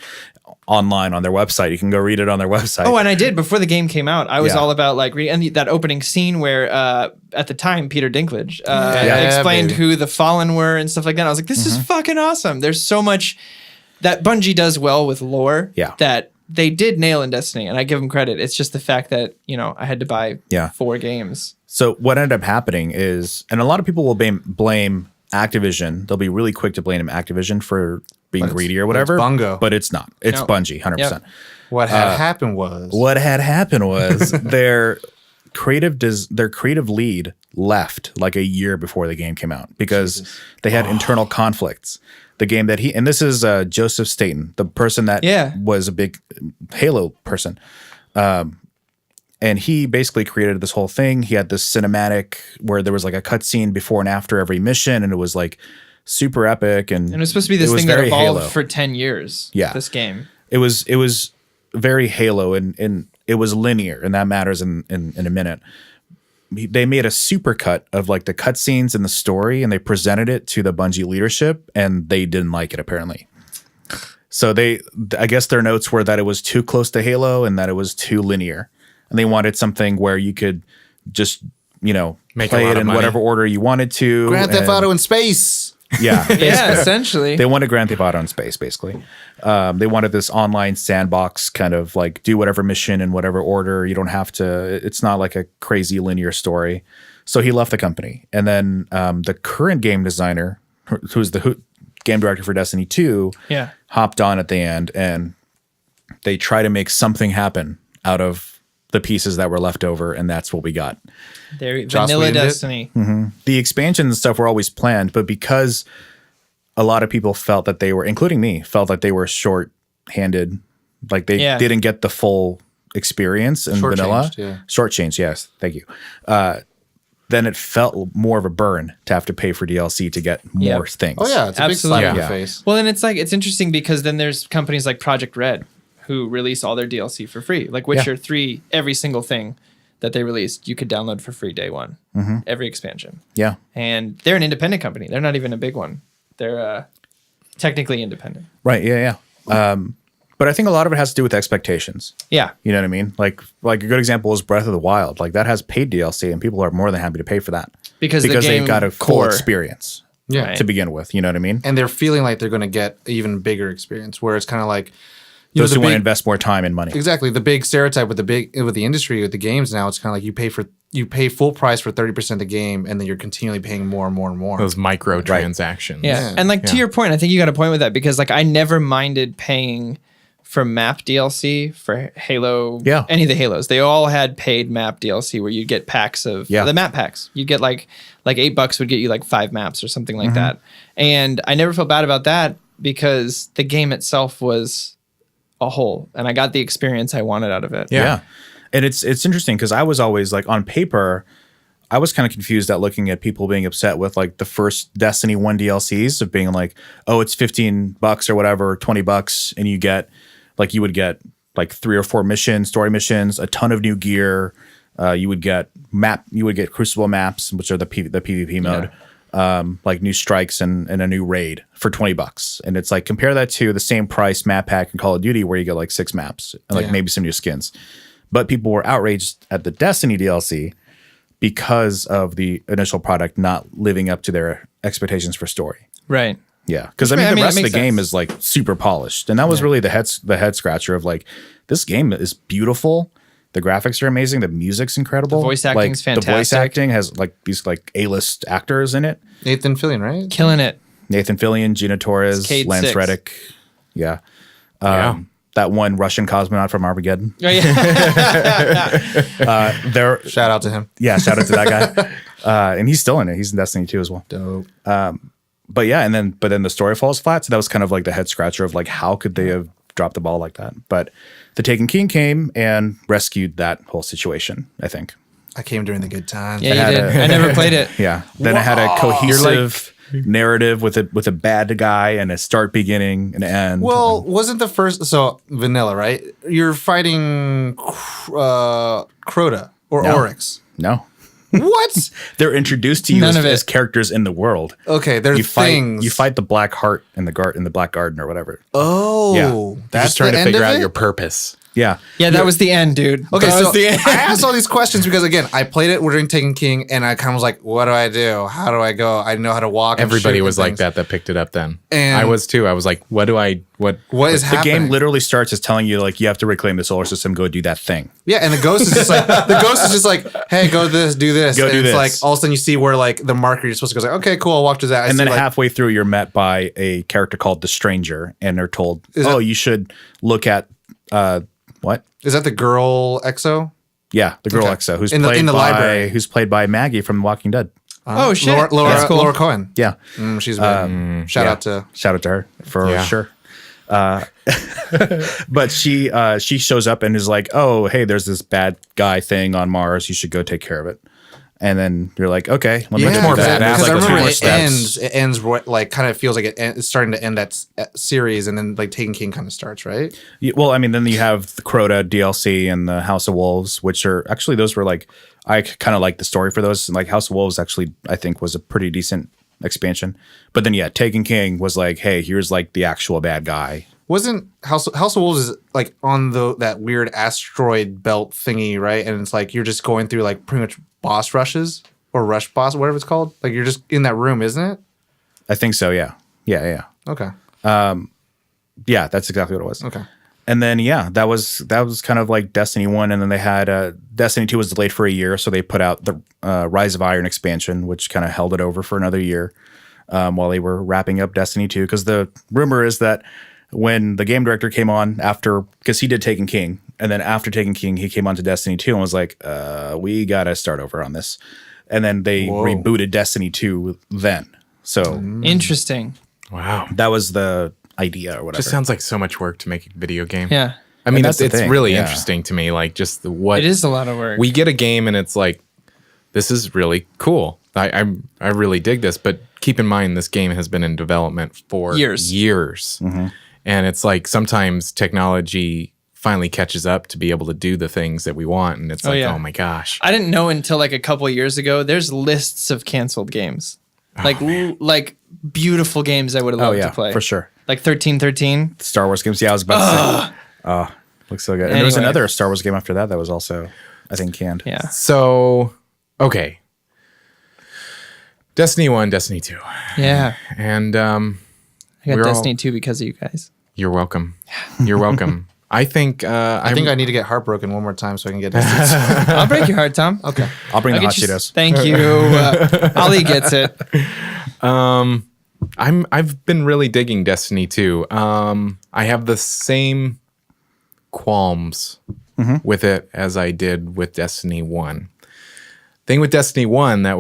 online on their website. You can go read it on their website. Oh, and I did before the game came out. I was Yeah. all about like and that opening scene where at the time Peter Dinklage Yeah, explained baby. who the Fallen were and stuff like that. I was like, this is fucking awesome. There's so much that Bungie does well with lore Yeah. that they did nail in Destiny, and I give them credit. It's just the fact that I had to buy Yeah. 4 games. So what ended up happening is, and a lot of people will blame Activision. They'll be really quick to blame Activision for being But it's- greedy or but whatever. it's Bungo. But it's not. It's No. Bungie, 100%. What had happened was What had happened was their creative lead left like a year before the game came out because they had internal conflicts. The game that and this is Joseph Staten, the person that was a big Halo person. And he basically created this whole thing. He had this cinematic where there was like a cutscene before and after every mission, and it was like super epic. And And it was supposed to be this it was thing that very evolved Halo. for 10 years. Yeah. This game. It was very Halo, and it was linear, and that matters in a minute. They made a supercut of like the cutscenes and the story, and they presented it to the Bungie leadership, and they didn't like it apparently. So I guess their notes were that it was too close to Halo and that it was too linear, and they wanted something where you could just Make a play lot it of in money. whatever order you wanted to. Grand Theft and- Auto in space. Yeah, Yeah, basically. essentially. They wanted Grand Theft Auto in space, basically. They wanted this online sandbox kind of like do whatever mission in whatever order. You don't have to. It's not like a crazy linear story. So he left the company, and then the current game designer, who's the game director for Destiny 2, hopped on at the end, and they try to make something happen out of the pieces that were left over, and that's what we got. Joss Vanilla Whedon did? Destiny. The expansions and stuff were always planned, but because a lot of people felt that they were, including me, felt that they were short-handed, like they didn't get the full experience in vanilla. Shortchanged, yes, thank you. Then it felt more of a burn to have to pay for DLC to get more things. Oh yeah, it's a big slap in the Yeah. face. Well, and it's interesting because then there's companies like Project Red who release all their DLC for free. Like Witcher 3, every single thing that they released, you could download for free day one. Every expansion. Yeah. And they're an independent company. They're not even a big one. They're technically independent. Right. Yeah. But I think a lot of it has to do with expectations. Yeah. You know what I mean? Like a good example is Breath of the Wild. Like that has paid DLC, and people are more than happy to pay for that Because the they've game got a full core- experience. Yeah. Right. To begin with, you know what I mean? And they're feeling like they're going to get even bigger experience, where it's kind of like Those who want to big- invest more time and money. Exactly. The big stereotype with the industry with the games now, it's kind of like you pay full price for 30% of the game, and then you're continually paying more and more and more. Those microtransactions. Yeah. And like to your point, I think you got a point with that because like I never minded paying for map DLC for Halo. Yeah. Any of the Halos. They all had paid map DLC where you'd get packs of the map packs. You'd get like $8 would get you like 5 maps or something like that. And I never felt bad about that because the game itself was a whole and I got the experience I wanted out of it. Yeah. And it's interesting because I was always like on paper, I was kind of confused at looking at people being upset with like the first Destiny 1 DLCs of being like, oh, it's $15 or whatever, $20, and you would get like 3 or 4 story missions, a ton of new gear. You would get Crucible maps, which are the PvP mode, like new strikes and a new raid for $20. And it's like compare that to the same price map pack in Call of Duty where you get like 6 maps and like maybe some new skins. But people were outraged at the Destiny DLC because of the initial product not living up to their expectations for story. Right. Yeah, because Which, I mean, the that rest of the makes game sense. is like super polished, and that was really the head scratcher of like this game is beautiful. The graphics are amazing. The music's incredible. The voice acting's The voice fantastic. acting has like these like A-list actors in it. Nathan Fillion, right? Killing it. Nathan Fillion, Gina Torres, Cade Lance 6. Reddick. Yeah. That one Russian cosmonaut from Armageddon. Oh, yeah. Shout out to him. Yeah, shout out to that guy. And he's still in it. He's in Destiny 2 as well. Dope. But yeah, and then the story falls flat. So that was kind of like the head scratcher of like how could they have dropped the ball like that? But the Taken King came and rescued that whole situation, I think. I came during the good times. Yeah, you had did. I never played it. Yeah. Then it had a cohesive narrative with a bad guy and a start, beginning, and end. Well, wasn't the first vanilla, right? You're fighting Crota or No. Oryx. No. What? They're introduced to you None as, of it. as characters in the world. Okay, there's You fight. things. You fight the Black Heart in the Black Garden or whatever. Oh, Yeah. that's Just trying the to end figure of out it? your purpose. Yeah. Yeah, that was the end, dude. Okay, That so was the end. I asked all these questions because again, I played it during Taken King, and I kind of was like, "What do I do? How do I go? I know how to walk." and Everybody shoot was and like things. that picked it up then. And- I was too. I was like, what What is The happening? game literally starts as telling you like you have to reclaim the solar system, go do that thing. Yeah, and the ghost is just like, "Hey, go this, do this." Go and do it's this. like all of a sudden you see where like the marker you're supposed to go. It's like, okay, cool, I'll walk to that. I And see, then like, halfway through, you're met by a character called the Stranger, and they're told, Is "Oh, that- you should look at what? is that the girl EXO? Yeah, the girl Okay. EXO, who's In the- played in the by library. who's played by Maggie from Walking Dead. Oh, shit. Laura, That's cool. Laura Cohen. Yeah, She's shout yeah. out to shout out to her for Yeah. sure. But she shows up and is like, "Oh, hey, there's this bad guy thing on Mars. You should go take care of it." And then you're like, "Okay, let me yeah, do more that." badass, because like I a remember few it more ends. It ends like kind of feels like it's starting to end that series, and then like Taken King kind of starts, right? Well, I mean, then you have the Crota DLC and the House of Wolves, which are actually those were like I kind of like the story for those. Like House of Wolves actually I think was a pretty decent expansion. But then yeah, Taken King was like, hey, here's like the actual bad guy. Wasn't House of Wolves is like on that weird asteroid belt thingy, right? And it's like you're just going through like pretty much boss rushes or rush boss, whatever it's called. Like you're just in that room, isn't it? I think so. Yeah. Okay. Yeah, that's exactly what it was. Okay. And then yeah, that was kind of like Destiny 1, and then they had Destiny 2 was delayed for a year, so they put out the Rise of Iron expansion, which kind of held it over for another year while they were wrapping up Destiny 2. Because the rumor is that when the game director came on after, because he did Taken King, and then after Taken King, he came on to Destiny 2 and was like, we gotta start over on this. And then they rebooted Destiny 2 then. So Interesting. Wow. Mm. that was the idea or whatever. Just sounds like so much work to make a video game. Yeah. I mean, that's it's the thing, really yeah. interesting to me. Like just what It is a lot of work. we get a game and it's like, this is really cool. I really dig this, but keep in mind this game has been in development for Years. Mm-hmm. And it's like sometimes technology finally catches up to be able to do the things that we want, and it's like, yeah. oh my gosh. I didn't know until like a couple years ago. There's lists of canceled games, like beautiful games I would have oh loved yeah, to play for sure. Like 1313. Star Wars games. Yeah, I was about to say. Oh, looks so good. And there was Anyway. another Star Wars game after that was also, I think, canned. Yeah. So, okay. Destiny 1, Destiny 2. Yeah. And I got We're all- Destiny 2 because of you guys. you're welcome. You're welcome. I think I think I need to get heartbroken one more time so I can get this. I'll break your heart, Tom. Okay. I'll bring I'll the hot get you- Cheetos. Thank you. Ali gets it. I've been really digging Destiny 2. I have the same qualms with it as I did with Destiny 1. Thing with Destiny 1 it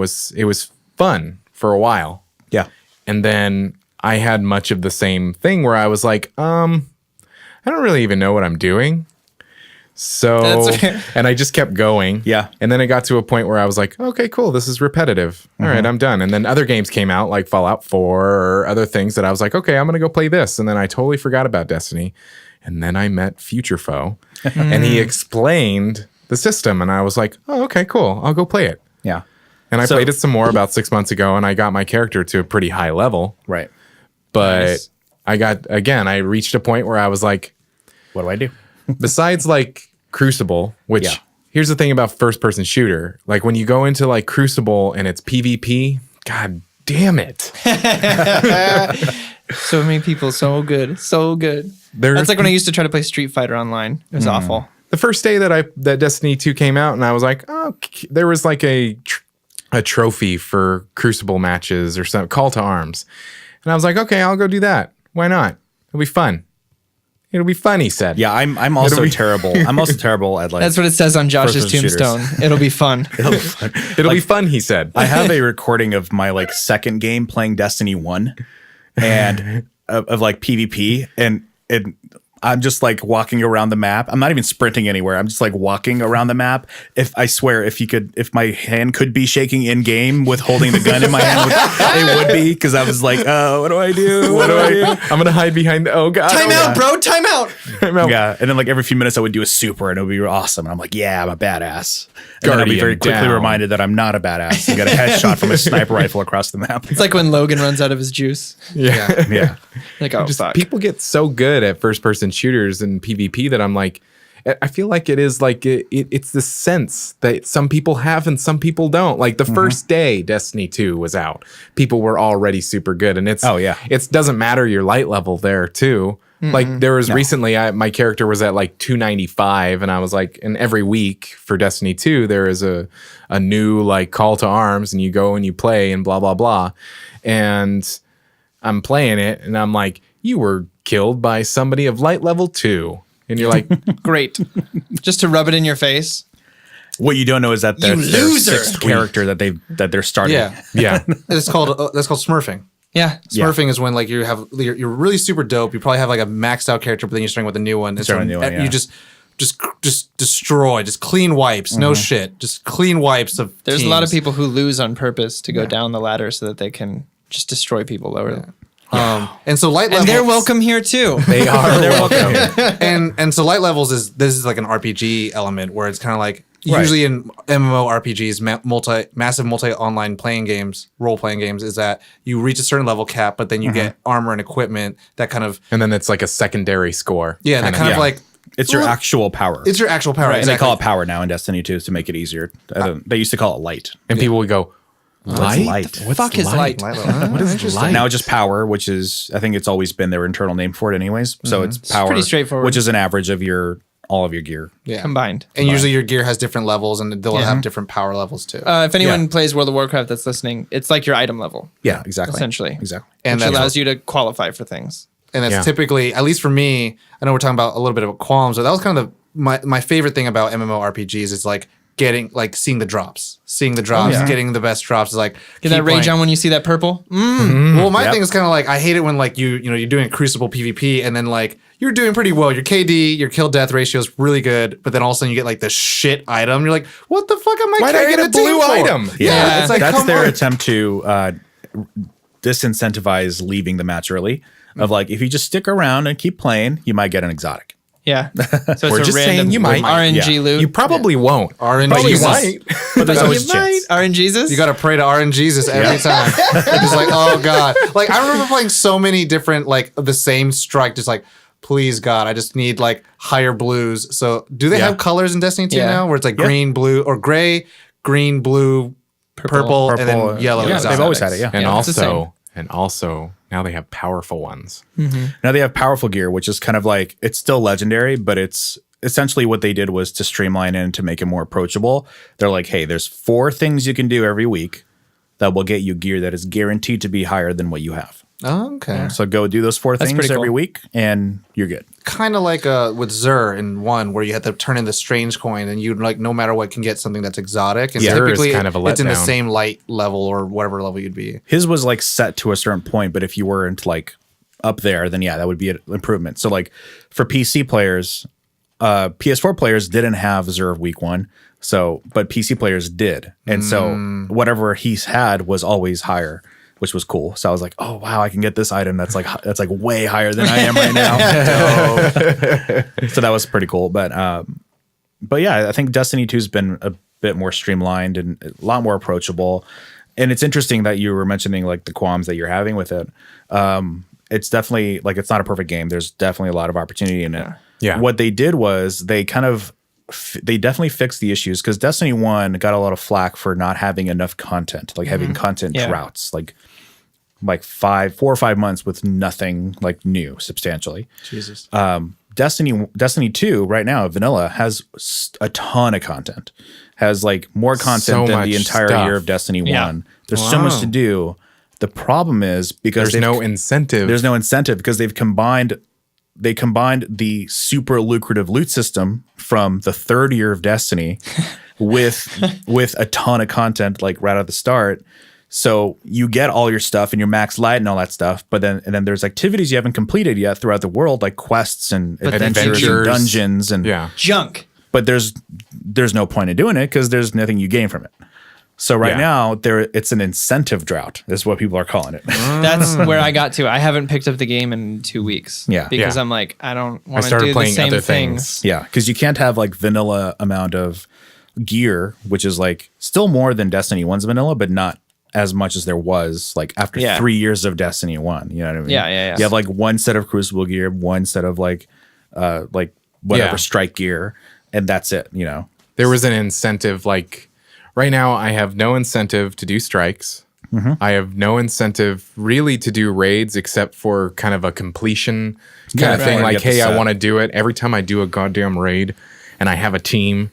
was fun for a while. Yeah. And then I had much of the same thing where I was like, I don't really even know what I'm doing. So, That's fair. and I just kept going. Yeah. And then it got to a point where I was like, okay, cool. This is repetitive. All right, I'm done. And then other games came out like Fallout 4 or other things that I was like, okay, I'm going to go play this. And then I totally forgot about Destiny. And then I met Future Foe and he explained the system. And I was like, oh, okay, cool. I'll go play it. Yeah. And I So- played it some more about 6 months ago and I got my character to a pretty high level. Right. But Nice. I reached a point where I was like, What do I do? besides like Crucible, which Yeah. here's the thing about first person shooter, like when you go into like Crucible and it's PvP, god damn it. So many people, so good. So good. There's- That's like when I used to try to play Street Fighter online. It was awful. The first day that Destiny 2 came out and I was like, oh, there was like a trophy for Crucible matches or something, call to arms. And I was like, okay, I'll go do that. Why not? It'll be fun. It'll be fun, he said. Yeah, I'm also be- terrible. I'm also terrible at like. That's what it says on Josh's First-person shooters. tombstone. It'll be fun. It'll be fun, he said. I have a recording of my like second game playing Destiny 1 and of like PvP and I'm just like walking around the map. I'm not even sprinting anywhere. I'm just like walking around the map. If I swear, if my hand could be shaking in game with holding the gun in my hand, it would be, because I was like, oh, what do I do? What do I do? I'm gonna hide behind. Oh god! Time out, bro. Time out. Yeah, and then like every few minutes I would do a super, and it would be awesome. And I'm like, yeah, I'm a badass. And then I'd be very quickly down. reminded that I'm not a badass. I got a headshot from a sniper rifle across the map. It's like when Logan runs out of his juice. Yeah. Like, oh, fuck. People get so good at first person shooters and PvP that I'm like, I feel like it is like it's the sense that some people have and some people don't. Like the first day Destiny 2 was out, people were already super good, and it doesn't matter your light level there too. Like there was recently, my character was at like 295, and I was like, and every week for Destiny 2 there is a new like call to arms, and you go and you play and blah blah blah, and I'm playing it, and I'm like, you were killed by somebody of light level 2. And you're like, great. Just to rub it in your face. What you don't know is that their sixth character that they're starting. Yeah. That's called smurfing. Yeah. Smurfing is when like you're really super dope. You probably have like a maxed out character, but then you're starting with a new one. You just destroy, just clean wipes, no shit, just clean wipes of. There's teams. a lot of people who lose on purpose to go down the ladder so that they can just destroy people lower. And so light levels, and they're welcome here too. they are welcome. and so light levels is like an RPG element where it's kind of like usually in MMORPGs, massive multi online playing games, role playing games, is that you reach a certain level cap, but then you get armor and equipment that kind of, and then it's like a secondary score. Yeah, that kind of like it's your actual power. It's your actual power. Right. Exactly. And they call it power now in Destiny 2 to make it easier. They used to call it light. And people would go, light? What the fuck is light? What is light? Now it's just power, which is, I think it's always been their internal name for it anyways. So it's power. pretty straightforward. Which is an average of all of your gear. Combined. And usually your gear has different levels, and they'll have different power levels too. If anyone plays World of Warcraft that's listening, it's like your item level. Yeah, exactly. Essentially. Exactly. And which allows you to qualify for things. And that's typically, at least for me, I know we're talking about a little bit of qualms, but that was kind of my favorite thing about MMORPGs is like seeing the drops, getting the best drops. Is like get that rage on when you see that purple. Well, my thing is kind of like, I hate it when like you're doing Crucible PvP and then like you're doing pretty well. Your KD, your kill death ratio is really good, but then all of a sudden you get like the shit item. You're like, what the fuck am I? Why did I get a blue item? Yeah, it's like, that's come their on. attempt to disincentivize leaving the match early. Of like, if you just stick around and keep playing, you might get an exotic. Yeah. So it's We're a just random saying you might. RNG loot. You probably won't. RNG, But you Jesus. might. But there's always a chance. RNGesus? You got to pray to RNGesus every time. It's like, oh God. Like, I remember playing so many different, like, of the same strike, just like, please God, I just need like higher blues. So do they have colors in Destiny 2 now where it's like green, blue, or gray, green, blue, purple, and then yellow? Yeah, they've always had it, And also now they have powerful ones. Now they have powerful gear, which is kind of like, it's still legendary, but it's essentially what they did was to streamline it and to make it more approachable. They're like, hey, there's 4 things you can do every week that will get you gear that is guaranteed to be higher than what you have. Oh, okay. So go do those 4 things pretty every cool. week and you're good. Kind of like with Zur in 1, where you had to turn in the strange coin, and you like no matter what can get something that's exotic. And Zur is typically kind of a it's in the letdown. same light level or whatever level you'd be. His was like set to a certain point, but if you weren't like up there, then that would be an improvement. So like for PC players, PS4 players didn't have Zur week 1. So, but PC players did. And so whatever he's had was always higher, which was cool. So I was like, oh wow, I can get this item that's like way higher than I am right now. So that was pretty cool. But yeah, I think Destiny 2 has been a bit more streamlined and a lot more approachable. And it's interesting that you were mentioning like the qualms that you're having with it. It's definitely like, it's not a perfect game. There's definitely a lot of opportunity in it. Yeah. What they did was they definitely fixed the issues, because Destiny 1 got a lot of flack for not having enough content, like having content droughts, like 4 or 5 months with nothing like new substantially. Jesus. Destiny 2 right now, vanilla, has a ton of content, has like more content So than much the entire stuff. year of Destiny 1. Yeah. There's so much to do. The problem is because There's no incentive. there's no incentive because they combined the super lucrative loot system from the 3rd year of Destiny with a ton of content like right at the start So you get all your stuff and your max light and all that stuff, but then there's activities you haven't completed yet throughout the world, like quests and adventures and dungeons and junk. But there's no point in doing it because there's nothing you gain from it. So right now it's an incentive drought is what people are calling it. That's where I got to. I haven't picked up the game in 2 weeks. Yeah. Because I'm like, I don't want to do the same things. Yeah, because you can't have like vanilla amount of gear, which is like still more than Destiny 1's vanilla, but not as much as there was like after 3 years of Destiny 1. You know what I mean? Yeah. You have like one set of Crucible gear, one set of like whatever strike gear, and that's it, you know. There was an incentive, like right now I have no incentive to do strikes. I have no incentive really to do raids except for kind of a completion kind of thing. Like, hey, I want to do it. Every time I do a goddamn raid and I have a team,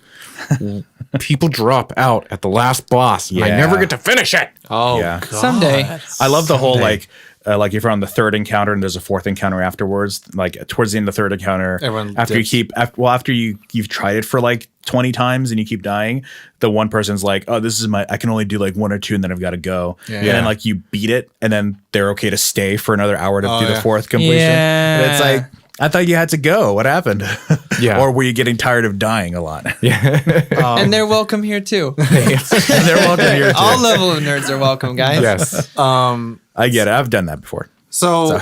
people drop out at the last boss and I never get to finish it. Oh, God. Someday. I love the whole like if you're on the third encounter and there's a fourth encounter afterwards, like towards the end of the third encounter, after you've tried it for like 20 times and you keep dying, the one person's like, oh, this is I can only do like 1 or 2 and then I've got to go. And then like you beat it and then they're okay to stay for another hour to do the fourth completion. And it's like, I thought you had to go. What happened? Or were you getting tired of dying a lot? And they're welcome here too. They're welcome here too. All level of nerds are welcome, guys. Yes. I get it. I've done that before. So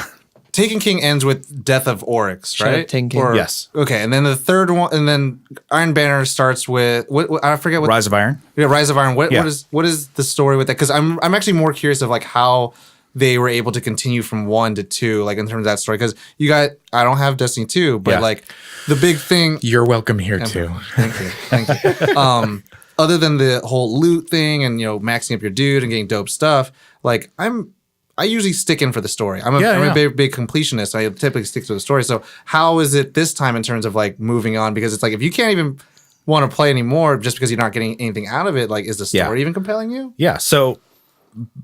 Taken King ends with Death of Oryx, right? Taken King. Yes. Okay, and then the third one, and then Iron Banner starts with what I forget what Rise of Iron. Yeah, Rise of Iron. What is the story with that? Because I'm actually more curious of like how they were able to continue from 1 to 2, like in terms of that story. Because I don't have Destiny 2, but like the big thing. You're welcome here too. Thank you. Other than the whole loot thing and maxing up your dude and getting dope stuff, like I usually stick in for the story. I'm a big completionist. I typically stick to the story. So how is it this time in terms of like moving on? Because it's like if you can't even want to play anymore just because you're not getting anything out of it, like is the story even compelling you? Yeah. So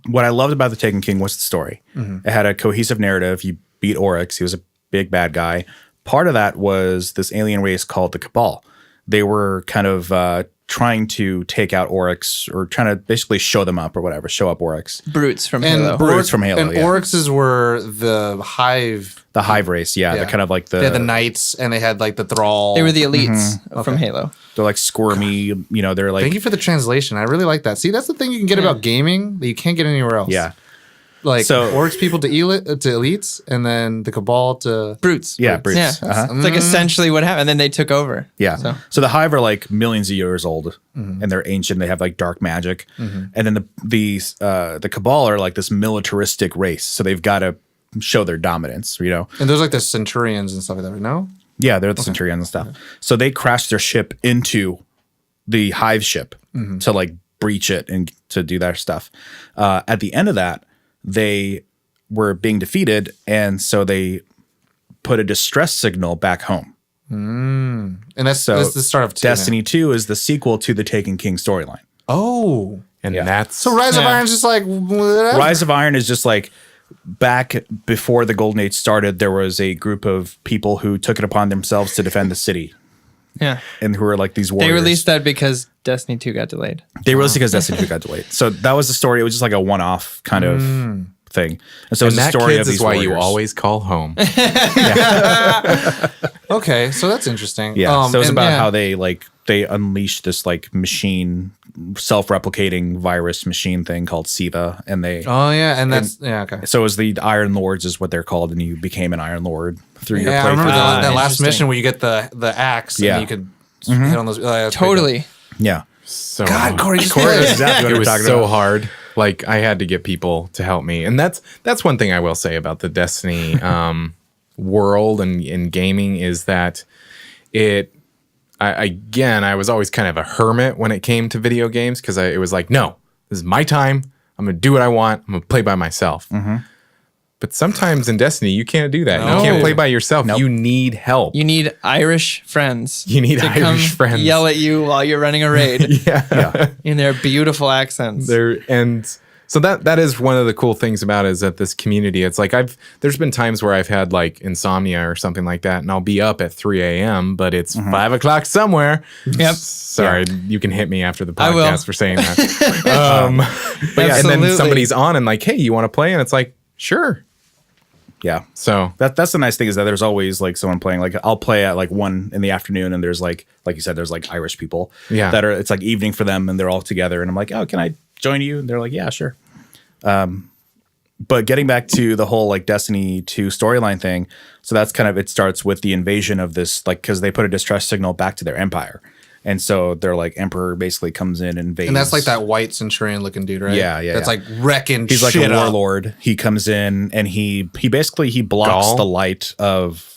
what I loved about the Taken King was the story. It had a cohesive narrative. You beat Oryx. He was a big bad guy. Part of that was this alien race called the Cabal. They were kind of trying to take out Oryx or trying to basically show them up or whatever, show up Oryx. Brutes from Halo. Brutes from Halo, and Oryxes were the Hive. The Hive race, They're kind of like they had the Knights and they had like the Thrall. They were the elites from Halo. They're like squirmy, they're like... Thank you for the translation. I really like that. See, that's the thing you can get about gaming that you can't get anywhere else. Yeah. Like Oryx people to elites, and then the Cabal to Brutes. Yeah, Brutes. Yeah. It's like essentially what happened. And then they took over. Yeah. So the Hive are like millions of years old, and they're ancient. They have like dark magic, and then the Cabal are like this militaristic race. So they've got to show their dominance, And there's like the Centurions and stuff like that, right? No? Yeah, they're the Centurions and stuff. So they crashed their ship into the Hive ship to like breach it and to do their stuff. At the end of that, they were being defeated, and so they put a distress signal back home. And that's the start of 2 Destiny 2 is the sequel to the Taken King storyline. Oh. And that's... So Rise of Iron's just like... Whatever. Rise of Iron is just like... Back before the Golden Age started, there was a group of people who took it upon themselves to defend the city. Yeah. And who were like these warriors. They released that because Destiny 2 got delayed. They released it because Destiny 2 got delayed. So that was the story. It was just like a one-off kind of thing. And so it's the story of these is why warriors. you always call home. Okay, so that's interesting. Yeah. So it's about how they unleashed this like machine, self-replicating virus machine thing called Siva, and they. Oh yeah, and that's okay. So it was the Iron Lords is what they're called, and you became an Iron Lord through your playthrough. I remember that last mission where you get the axe and you could hit on those. Totally. Yeah. So God, Corey, exactly what it was talking so about. hard. Like I had to get people to help me, and that's one thing I will say about the Destiny world and in gaming is that I was always kind of a hermit when it came to video games because it was like, no, this is my time. I'm going to do what I want. I'm going to play by myself. But sometimes in Destiny, you can't do that. No. You can't play by yourself. Nope. You need help. You need Irish friends. You need to Irish friends. Yell at you while you're running a raid yeah. in their beautiful accents. So that is one of the cool things about it, is that this community, it's like there's been times where I've had like insomnia or something like that, and I'll be up at 3 a.m., but it's 5 o'clock somewhere. Yep. Sorry, you can hit me after the I will. podcast for saying that. But yeah, and then Absolutely. somebody's on and like, hey, you want to play? And it's like, sure. Yeah. So That's the nice thing, is that there's always like someone playing. Like I'll play at like 1 in the afternoon, and there's like you said, there's like Irish people that are, it's like evening for them, and they're all together, and I'm like, oh, can I join you? And they're like, yeah, sure. But getting back to the whole like Destiny 2 storyline thing, so that's kind of, it starts with the invasion of this, like, because they put a distress signal back to their empire. And so they're like, Emperor basically comes in and invades. And that's like that white centurion looking dude, right? Yeah, yeah. That's like wrecking He's like shit a up. warlord. He comes in and he basically blocks Gaul? the light of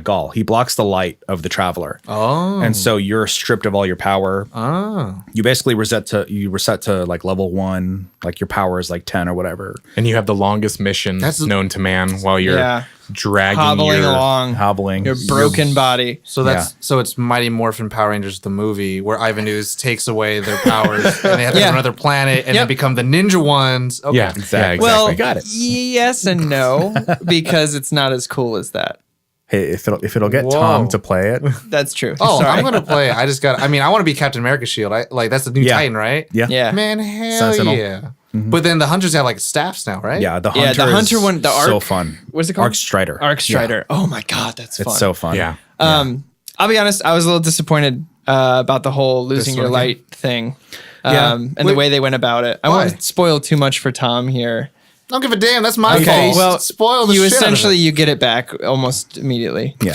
Gaul. He blocks the light of the traveler. Oh. And so you're stripped of all your power. Oh. You basically reset to like level 1, like your power is like 10 or whatever. and you have the longest mission known to man while you're dragging hobbling your along, Hobbling. your broken body. So so it's Mighty Morphin Power Rangers the movie where Ivan Ooze takes away their powers and they have to go to another planet and they become the ninja ones. Okay. Yeah, exactly. Well, Got it. yes and no, because it's not as cool as that. Hey, if it'll get Whoa. Tom to play it. That's true. Oh, Sorry. I'm gonna play. I want to be Captain America's shield. That's the new Yeah. Titan, right? Yeah. Yeah. Man, hell Sentinel. yeah. But then the hunters have like staffs now, right? Yeah, the Hunter, Yeah, the Hunter is one, the so Arc- fun. what's it called? Arc Strider. Arc Strider. Oh my God, that's fun. It's so fun. yeah. I'll be honest, I was a little disappointed about the whole losing This your one light thing. Yeah. And the way they went about it. I Why? won't spoil too much for Tom here. Don't give a damn. That's my Okay, fault. well, Spoil the you shit out of essentially it. you get it back almost immediately. Yeah.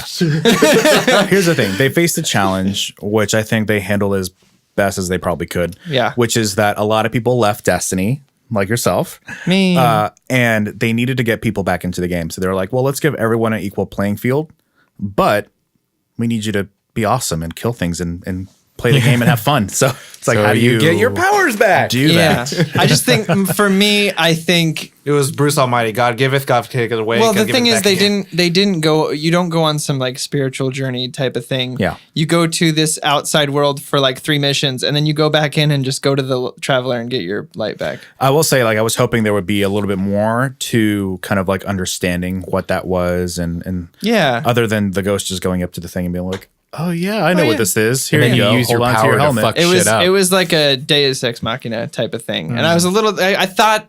Here's the thing. They faced a challenge, which I think they handled as best as they probably could. Yeah. Which is that a lot of people left Destiny, like yourself. Me. And they needed to get people back into the game. So they were like, well, let's give everyone an equal playing field, but we need you to be awesome and kill things and play the game and have fun. So it's like, So how do you get your powers back? do yeah. that? I just think for me, I think It was Bruce Almighty. God giveth, God taketh away. well, God the thing giveth is back again. they didn't go, you don't go on some like spiritual journey type of thing. Yeah. You go to this outside world for like 3 missions and then you go back in and just go to the traveler and get your light back. I will say, like, I was hoping there would be a little bit more to kind of like understanding what that was, and Yeah. other than the ghost just going up to the thing and being like, "Oh yeah, I know yeah. what this is. Here And then you you go. use Hold your on to power your to helmet." fuck It was shit up. it was like a Deus Ex Machina type of thing, and I was a little. I thought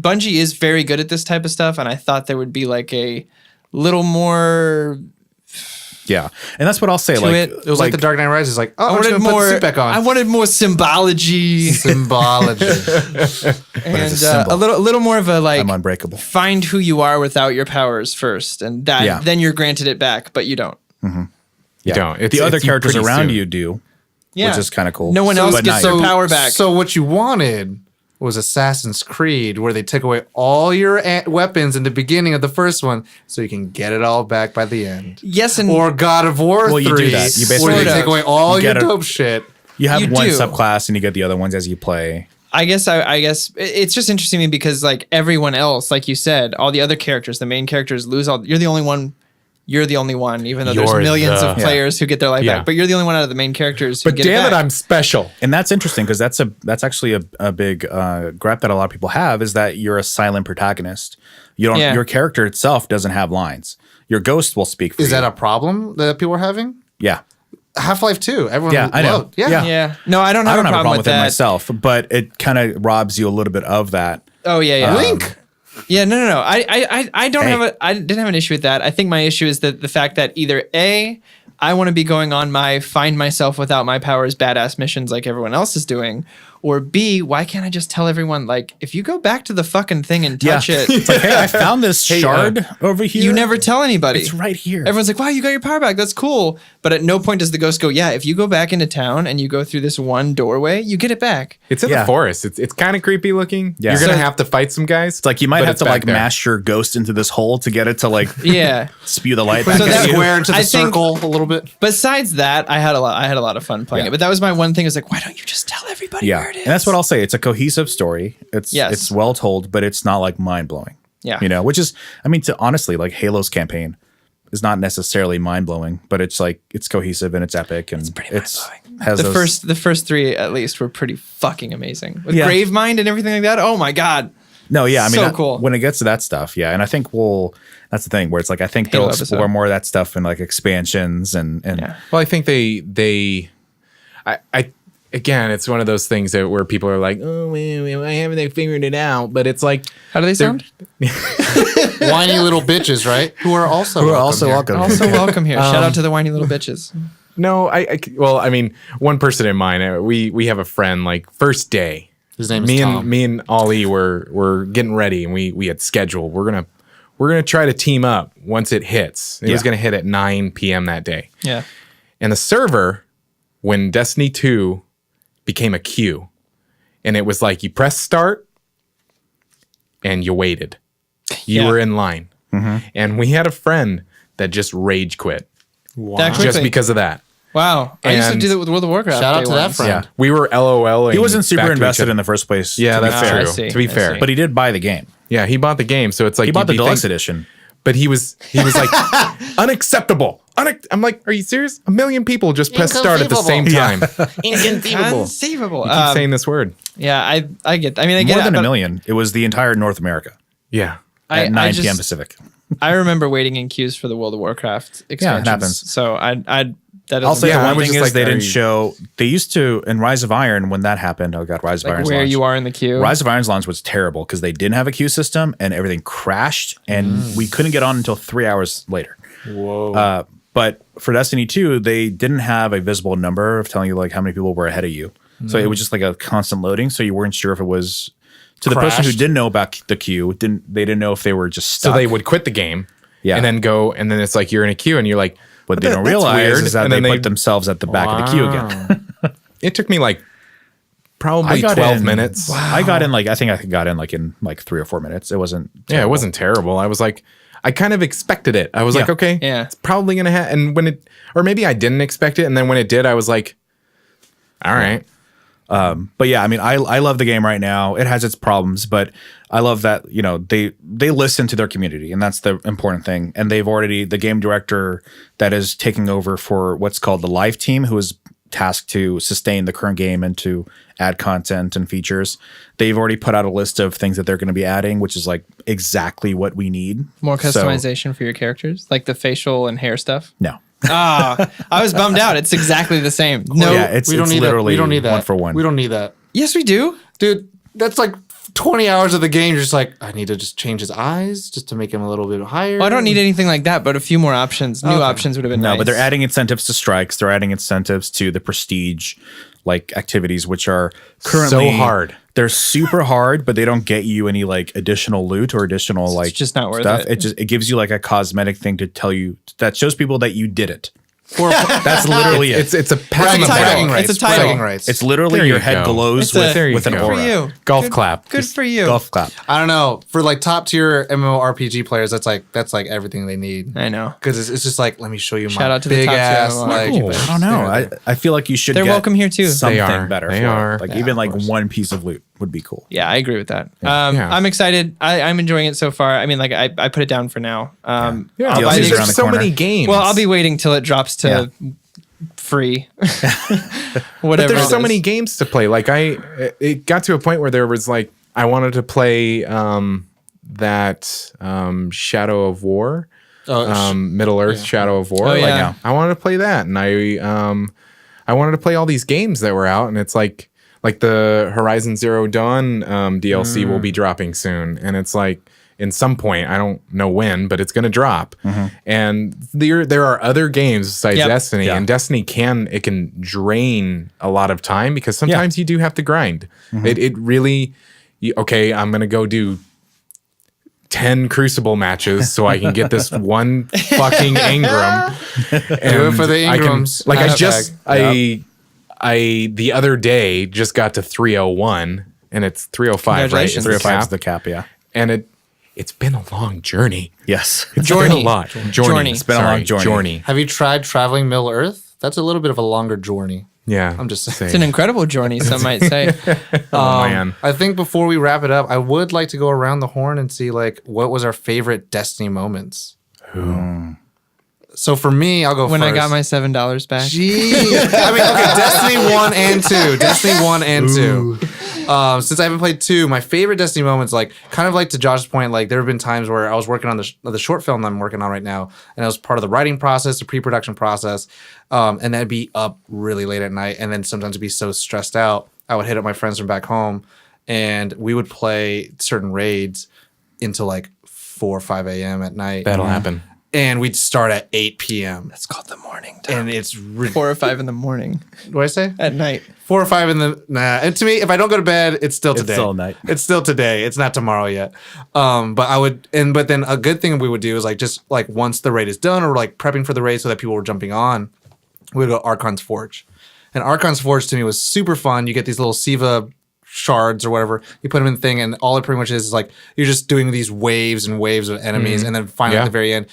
Bungie is very good at this type of stuff, and I thought there would be like a little more. Yeah, and that's what I'll say. To Like, it. It was like the Dark Knight Rises. Like, oh, I I'm just wanted gonna put the more. suit back on. I wanted more symbology Symbology. and symbol. a little more of a like. I'm unbreakable. Find who you are without your powers first, and that Yeah. then you're granted it back, but you don't. Yeah. don't. It's- the other it's characters pretty around soon. you do, Yeah, which is kind of cool. No one else But gets not their you. power back. So what you wanted was Assassin's Creed, where they took away all your weapons in the beginning of the first one, so you can get it all back by the end. Yes, and Or God of War Well, 3, you do that. You basically- where they Sort take of. away all You your get a- dope shit. You have You one do. subclass, and you get the other ones as you play. I guess it's just interesting to me because like everyone else, like you said, all the other characters, the main characters lose all. You're the only one. You're the only one, even though there's You're millions the- of players who get their life Yeah. back. But you're the only one out of the main characters who But get damn it, back. I'm special. And that's interesting because that's actually a big gripe that a lot of people have, is that you're a silent protagonist. You don't. Yeah. Your character itself doesn't have lines. Your ghost will speak for Is you. that a problem that people are having? Yeah. Half-Life 2. Everyone Yeah, I know. loved. Yeah. Yeah. Yeah. No, I don't I have don't a have a problem with with it that. myself, but it kind of robs you a little bit of that. Oh yeah, yeah. Link. Yeah, no. I don't Hey. I didn't have an issue with that. I think my issue is that the fact that either A, I want to be going on my find myself without my powers badass missions like everyone else is doing, or B, why can't I just tell everyone like if you go back to the fucking thing and touch it, It's like, hey, I found this shard over here. you never tell anybody. It's right here. Everyone's like, wow, you got your power back. That's cool. But at no point does the ghost go, yeah, if you go back into town and you go through this one doorway, you get it back. It's in Yeah. the forest. It's kind of creepy looking. Yeah. You're gonna So- have to fight some guys. It's like you might but have it's to back like there. mash your ghost into this hole to get it to like Yeah. spew the light Put back So at that- you. square into the I think- circle a little bit. Besides that, I had a lot of fun playing Yeah. it. But that was my one thing. Is like, why don't you just tell everybody Yeah, where it is? and that's what I'll say. It's a cohesive story. It's Yes. it's well told, but it's not like mind blowing. Yeah. you know, which is, I mean, to honestly, like Halo's campaign is not necessarily mind blowing, but it's like it's cohesive and it's epic and it's pretty mind-blowing. has The first 3 at least were pretty fucking amazing with Yeah. Gravemind and everything like that. Oh my god, No, yeah, I mean, So cool. when it gets to that stuff, yeah, and I think that's the thing where it's like I think Halo they'll explore episode. more of that stuff in like expansions and Yeah. Well, I think I again, it's one of those things where people are like, oh, why haven't they figured it out? But it's like, How do they sound? Whiny little bitches, right? Who are also who are welcome also here. welcome. Also welcome here. Shout out to the whiny little bitches. no, well, I mean, one person in mind, we have a friend, like first day. His name is me Tom. and me and Ollie were getting ready, and we had scheduled. We're gonna try to team up once it hits. It was Yeah. gonna hit at 9 p.m. that day. Yeah. And the server, when Destiny 2 became a queue, and it was like you press start and you waited. You Yeah. were in line. And we had a friend that just rage quit That quickly. just because of that. Wow. I used to And- do that with World of Warcraft. Shout out day to that ones. friend. Yeah. We were LOLing. He wasn't super back to each invested other. in the first place. Yeah, to be that's fair. I true. see, To be I fair. see. But he did buy the game. Yeah, he bought the game, so it's like He bought you'd the be deluxe think- edition. But he was like unacceptable. I'm like, are you serious? A million people just press start at the same time. Inconceivable. Keep saying this word. Yeah, I get. I mean, I get More it, than but a million. It was the entire North America Yeah. I- at 9 I just- p.m. Pacific. I remember waiting in queues for the World of Warcraft expansions. happens. So I that I'll say Yeah, the I one was thing just is like, they are didn't you- show. They used to in Rise of Iron when that happened. Oh god, Rise of like Iron's where launch. you are in the queue. Rise of Iron's launch was terrible because they didn't have a queue system and everything crashed and we couldn't get on until 3 hours later. Whoa. But for Destiny 2, they didn't have a visible number of telling you like how many people were ahead of you. So it was just like a constant loading. So you weren't sure if it was to the person who Crashed. didn't know about the queue. They didn't know if they were just So stuck. they would quit the game. Yeah. And then go, and then it's like you're in a queue, and you're like, What they don't that's realize weird. is that And they then put themselves at the back of the queue again. It took me like probably I got 12 in- minutes. I got in I think I got in like 3 or 4 minutes. It wasn't. Yeah, it terrible. wasn't terrible. I was like, I kind of expected it. I was like, Yeah. okay, Yeah. it's probably gonna happen. And when it, or maybe I didn't expect it, and then when it did, I was like, all right. But yeah, I mean, I love the game right now. It has its problems, but I love that, you know, they listen to their community, and that's the important thing. And they've already, the game director that is taking over for what's called the live team, who is tasked to sustain the current game and to add content and features. They've already put out a list of things that they're going to be adding, which is like exactly what we need. More So- customization for your characters, like the facial and hair stuff. No. Ah, I was bummed out. It's exactly the same. No, Yeah, it's we don't need literally that. We don't need that. one for one. We don't need that. yes, we do. Dude, that's like 20 hours of the game. You're just like, I need to just change his eyes just to make him a little bit higher. Well, I don't need anything like that, but a few more options. New options would have been No, nice. but they're adding incentives to strikes. They're adding incentives to the prestige like activities, which are currently So hard. They're super hard, but they don't get you any like additional loot or additional like just not worth stuff. it. It gives you like a cosmetic thing to tell you that shows people that you did it. That's literally it. It's a pat on the title. back. It's a title. Bragging rights. It's literally There your you head go. glows There you with an go. aura. Good for you. Golf Good- clap. Good for you. Golf clap. I don't know. For like top tier MMORPG players, that's like everything they need. I know. Because it's just like, let me show you Shout my out to the big top tier ass. MMORPG Like, players. I don't know. I feel like you should. They're get welcome here too. Something They are. better. They for it. are. Like Yeah, even of like course. one piece of loot would be cool. Yeah, I agree with that. Yeah. I'm excited. I'm enjoying it so far. I mean, like I put it down for now. Yeah, I'll buy DLCs the- around the so corner. many games. well, I'll be waiting till it drops to free. Whatever. There's it so is. many games to play. Like it got to a point where there was like, I wanted to play that Shadow of War, Middle Earth Shadow of War. Oh, Like, yeah. I wanted to play that, and I wanted to play all these games that were out, and it's like the Horizon Zero Dawn DLC will be dropping soon, and it's like in some point, I don't know when, but it's going to drop. And there are other games besides Yep. Destiny, Yeah. and Destiny can drain a lot of time because sometimes you do have to grind. It really, okay, I'm going to go do 10 Crucible matches so I can get this one fucking Ingram. Do it for the I can- Ingrams. like I Hashtag. just I the other day just got to 301 and it's 305, right? Congratulations. It's 305 is cap. the cap, yeah. And it's been a long journey. Yes. It's Journey. been a lot. Journey. It's been a long journey. Have you tried traveling Middle Earth? That's a little bit of a longer journey. Yeah. I'm just saying. It's an incredible journey, some might say. Oh man. I think before we wrap it up, I would like to go around the horn and see like what was our favorite Destiny moments. So for me, I'll go When first. I got my $7 back. Gee. I mean, okay, Destiny 1 and 2. Destiny 1 and 2. Since I haven't played 2, my favorite Destiny moments, like, kind of like to Josh's point, like, there have been times where I was working on the short film that I'm working on right now, and it was part of the writing process, the pre-production process, and that'd be up really late at night, and then sometimes it'd be so stressed out, I would hit up my friends from back home, and we would play certain raids until, like, 4 or 5 a.m. at night. That'll happen. And we'd start at 8 p.m. It's called the morning time. And it's 4 or 5 in the morning. What did I say? At night. 4 or 5 in the And to me, if I don't go to bed, it's still today. still night. It's still today. It's not tomorrow yet. But then a good thing we would do is like just like once the raid is done or like prepping for the raid so that people were jumping on, we'd go Archon's Forge. And Archon's Forge to me was super fun. You get these little Siva shards or whatever, you put them in the thing, and all it pretty much is like you're just doing these waves and waves of enemies, and then finally at the very end,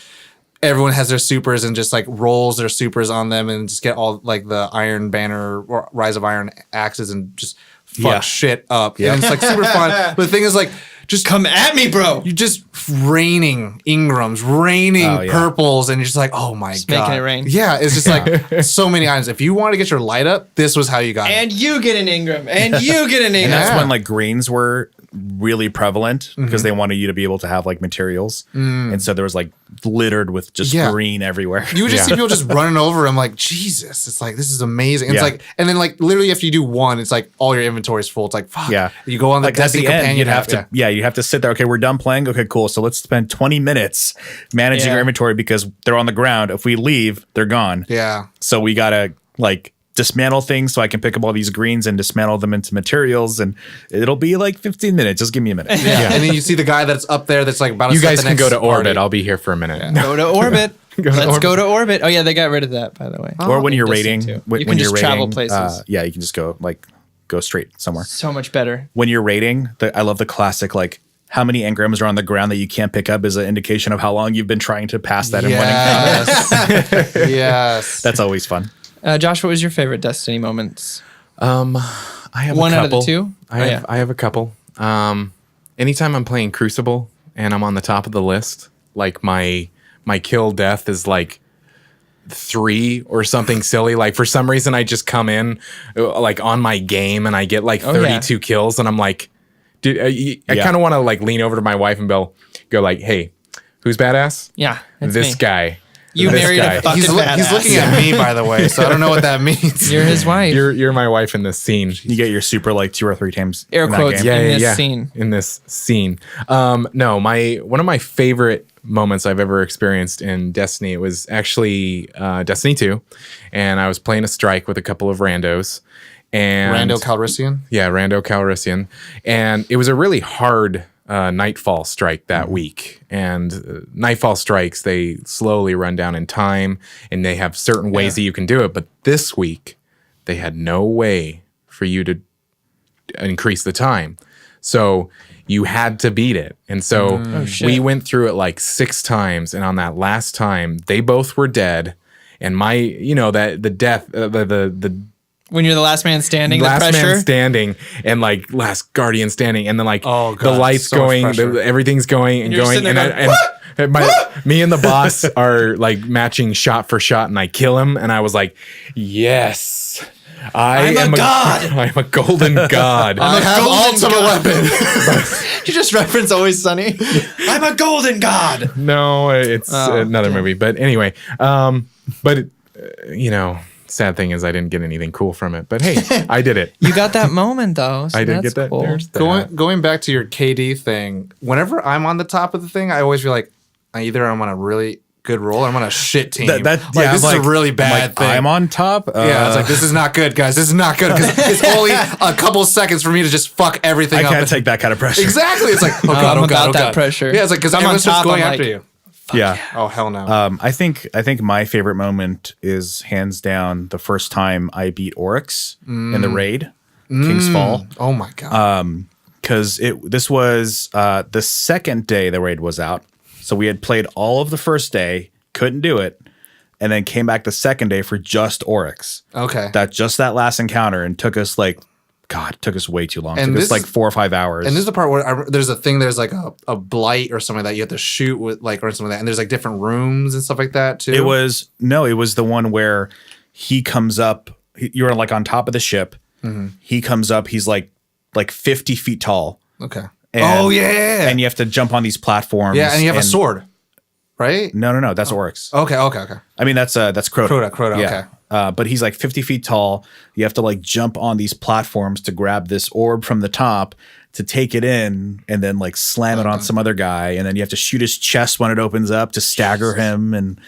everyone has their supers and just like rolls their supers on them and just get all like the Iron Banner or Rise of Iron axes and just fuck shit up. And it's like super fun. But the thing is like, just Come at me, bro. you're just raining Ingrams, raining purples, and you're just like, oh my god, making it rain. Yeah, it's just like so many items. If you want to get your light up, this was how you got it. And you get an Ingram. And you get an Ingram. And that's when like greens were really prevalent because they wanted you to be able to have like materials. And so there was like littered with just green everywhere. You would just see people just running over. I'm like, Jesus, it's like, this is amazing. It's like, and then like literally after you do one, it's like all your inventory is full. It's like, fuck. Yeah. You go on the like Destiny at the end, companion you'd have app, to, you have to sit there. Okay, we're done playing. Okay, cool. So let's spend 20 minutes managing our inventory because they're on the ground. If we leave, they're gone. Yeah. So we gotta like dismantle things so I can pick up all these greens and dismantle them into materials, and it'll be like 15 minutes. Just give me a minute. Yeah. And then you see the guy that's up there that's like about to You set guys the can go next to orbit. party. I'll be here for a minute. Go to orbit. Let's go to orbit. Oh yeah, they got rid of that, by the way. Or when you're Destiny raiding, 2. when You can you're just raiding, travel places. yeah, you can just go straight somewhere. So much better. When you're raiding, I love the classic like how many engrams are on the ground that you can't pick up is an indication of how long you've been trying to pass that in one encounter. Yes. Yes. That's always fun. Josh, what was your favorite Destiny moments? I have One a out of the couple. two? I have a couple. Anytime I'm playing Crucible and I'm on the top of the list, like my kill death is like 3 or something silly. Like for some reason I just come in like on my game and I get like 32 kills and I'm like, dude, I kind of want to like lean over to my wife and go like, hey, who's badass? Yeah, it's This me. guy. You This married guy. a fucking He's badass. looking at me, by the way, so I don't know what that means. You're his wife. You're my wife in this scene. You get your super like 2 or 3 times. Air in that quotes. game. In this scene. In this scene. No, one of my favorite moments I've ever experienced in Destiny, it was actually Destiny 2, and I was playing a strike with a couple of randos. And Rando Calrissian? Yeah, Rando Calrissian. And it was a really hard Nightfall strike that week. And Nightfall strikes, they slowly run down in time, and they have certain ways that you can do it. But this week, they had no way for you to increase the time. So you had to beat it. And so we went through it like 6 times. And on that last time, they both were dead. And the death, the When you're the last man standing, last the pressure. man standing and like last guardian standing, and then like Oh, God, the lights so much going, pressure. everything's going and You're going, sitting and, there me and the boss are like matching shot for shot, and I kill him, and I was like, yes, I'm a god. I'm a golden god. I have ultimate weapon. You just reference Always Sunny. I'm a golden god. No, it's another movie, but anyway, sad thing is I didn't get anything cool from it, but hey, I did it. You got that moment though. So I did that's get that. Cool. There's that. Going back to your KD thing, whenever I'm on the top of the thing, I always feel like either I'm on a really good roll or I'm on a shit team. This is a really bad thing. I'm on top. Yeah, it's like, this is not good, guys. This is not good because it's only a couple seconds for me to just fuck everything I up. can't take that kind of pressure. Exactly. It's like, oh God, I'm oh God, about oh that God. pressure. Yeah, it's like, because I'm on everyone's just top, going I'm after like, you. Yeah. Oh, hell no. I think my favorite moment is hands down the first time I beat Oryx in the raid, King's Fall. Oh my God. Because this was the second day the raid was out. So we had played all of the first day, couldn't do it, and then came back the second day for just Oryx. Okay. That last encounter, and took us like God, it took us way too long. And It took this us like is- 4 or 5 hours. And this is the part where there's like a blight or something that you have to shoot with, like, or something like that. And there's like different rooms and stuff like that too. It was the one where he comes up. You're like on top of the ship. He comes up. He's like 50 feet tall. Okay. And, Oh yeah. And you have to jump on these platforms. Yeah, and you have a sword, right? No. That's orcs. Okay. I mean, that's Crota. Crota, okay. But he's like 50 feet tall. You have to like jump on these platforms to grab this orb from the top to take it in and then like slam it on some other guy. And then you have to shoot his chest when it opens up to stagger him. And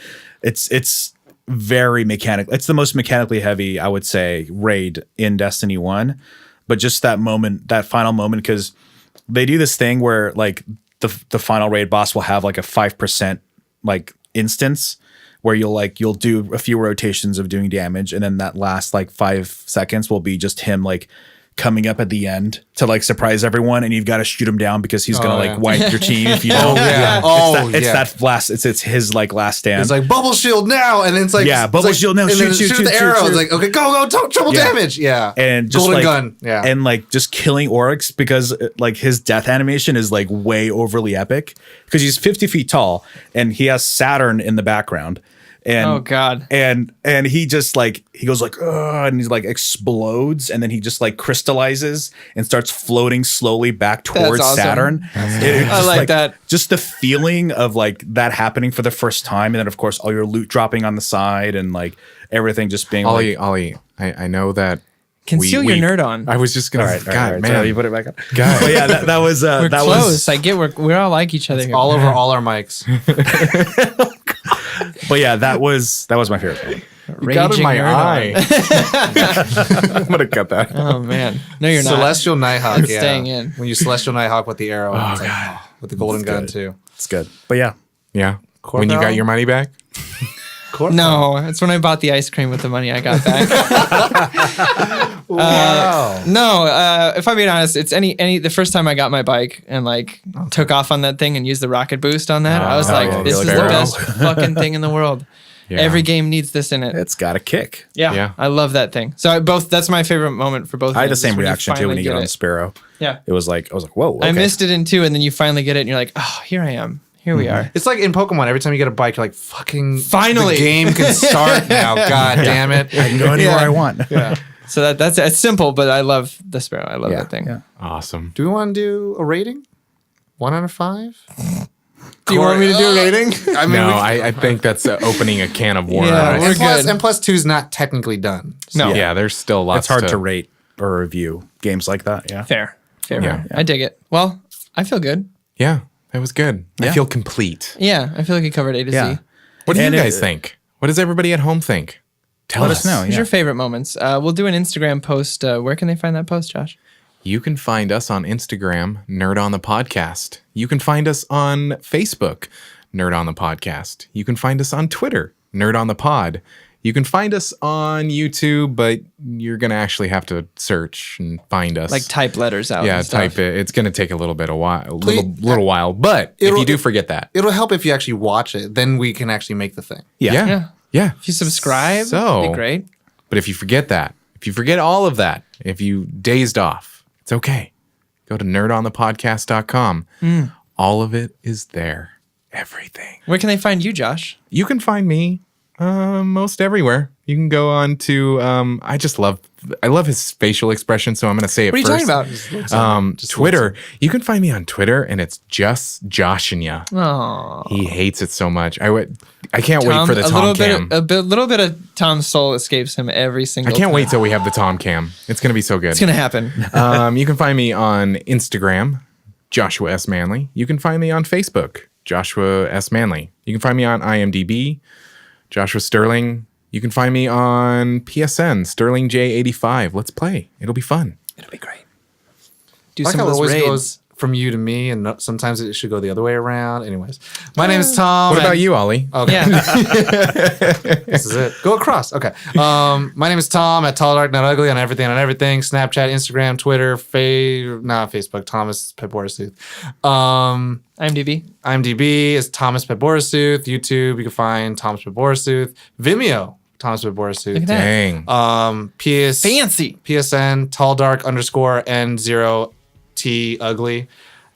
it's very mechanical. It's the most mechanically heavy, I would say, raid in Destiny 1. But just that moment, that final moment, because they do this thing where like the final raid boss will have like a 5% like instance where you'll do a few rotations of doing damage, and then that last like 5 seconds will be just him like coming up at the end to like surprise everyone, and you've got to shoot him down because he's gonna like wipe your team if you don't. It's that last. It's his like last stand. It's like bubble shield now, and then it's like bubble shield now. And then Shoot the arrow. shoot. It's like okay, go, triple damage. Yeah, and just golden like, gun. Yeah, and like just killing orcs because like his death animation is like way overly epic because he's 50 feet tall and he has Saturn in the background. And Oh, God. And he just like he goes like and he's like explodes, and then he just like crystallizes and starts floating slowly back towards awesome. Saturn. I like that. Just the feeling of like that happening for the first time, and then of course all your loot dropping on the side and like everything just being Ollie, I know that. Conceal your nerd on. I was just gonna. God, man, So you put it back up. God. But yeah, that was We're that close. was. I get we're all like each other here. all over all our mics. But yeah, that was my favorite thing. Got in my nerd eye. on. I'm gonna cut that. Oh man, no, you're not. Celestial Nighthawk. It's yeah, staying in. when you Celestial Nighthawk with the arrow, and it's like, with the golden gun too. It's good. But yeah, Yeah. When you got your money back. No, it's when I bought the ice cream with the money I got back. Wow. No, if I'm being honest, it's the first time I got my bike and like took off on that thing and used the rocket boost on that, I was like, yeah, this you're is like, the "Arrow." best fucking thing in the world. Yeah. Every game needs this in it. it's got a kick. Yeah, I love that thing. So that's my favorite moment for both. I had the games, is same when reaction too when you get on the Sparrow. Yeah, It was like I was like, whoa. Okay. I missed it in 2, and then you finally get it, and you're like, oh, here I am. Here we are. It's like in Pokemon. Every time you get a bike, you're like, "Fucking Finally. the game can start now." God damn it! I can go anywhere I want. Yeah. So that's it's simple, but I love the Sparrow. I love that thing. Yeah. Awesome. Do we want to do a rating? 1 out of 5. Do you want me to do a rating? I mean, No, I think that's opening a can of worms. Yeah, we're good. and plus 2 is not technically done. No. Yeah, there's still lots. It's hard to rate or review games like that. Yeah. Fair. Yeah. I dig it. Well, I feel good. Yeah, that was good. I Yeah. feel complete. Yeah, I feel like we covered A to Yeah. Z. What do And you guys think? What does everybody at home think? Tell Let us know. What's Yeah. your favorite moments? We'll do an Instagram post. Where can they find that post, Josh? You can find us on Instagram, Nerd on the Podcast. You can find us on Facebook, Nerd on the Podcast. You can find us on Twitter, Nerd on the Pod. You can find us on YouTube, but you're going to actually have to search and find us. Like type letters out. Yeah, and stuff. type it. It's going to take a little bit of little while. But if you do forget that. It'll help if you actually watch it. Then we can actually make the thing. Yeah. Yeah. If you subscribe, So- it'd be great. But if you forget that, if you forget all of that, if you dazed off, it's okay. Go to nerdonthepodcast.com. All of it is there. Everything. Where can they find you, Josh? You can find me most everywhere. You can go on to I love his facial expression, so I'm going to say it What are you first. talking about? Twitter. You can find me on Twitter, and it's just Josh and ya. Oh, He hates it so much. I can't wait for the Tom Cam. Little bit of Tom's soul escapes him every single I can't time. wait till we have the Tom Cam. It's going to be so good. It's going to happen. You can find me on Instagram, Joshua S. Manley. You can find me on Facebook, Joshua S. Manley. You can find me on IMDb, Joshua Sterling. You can find me on PSN, Sterling J85. Let's play. It'll be fun. It'll be great. Do I like some how of it those always raids. goes from you to me, and sometimes it should go the other way around. Anyways, my name is Tom. What about and- you, Ollie? Okay, Yeah. this is it. Go across. Okay. My name is Tom at Tall Dark Not Ugly on everything. Snapchat, Instagram, Twitter, Facebook. Thomas Peborsooth. IMDb. IMDb is Thomas Peborsooth. YouTube, you can find Thomas Peborsooth. Vimeo, Thomas Borisu. Look at that. Dang. Fancy. PSN talldark_N0T ugly.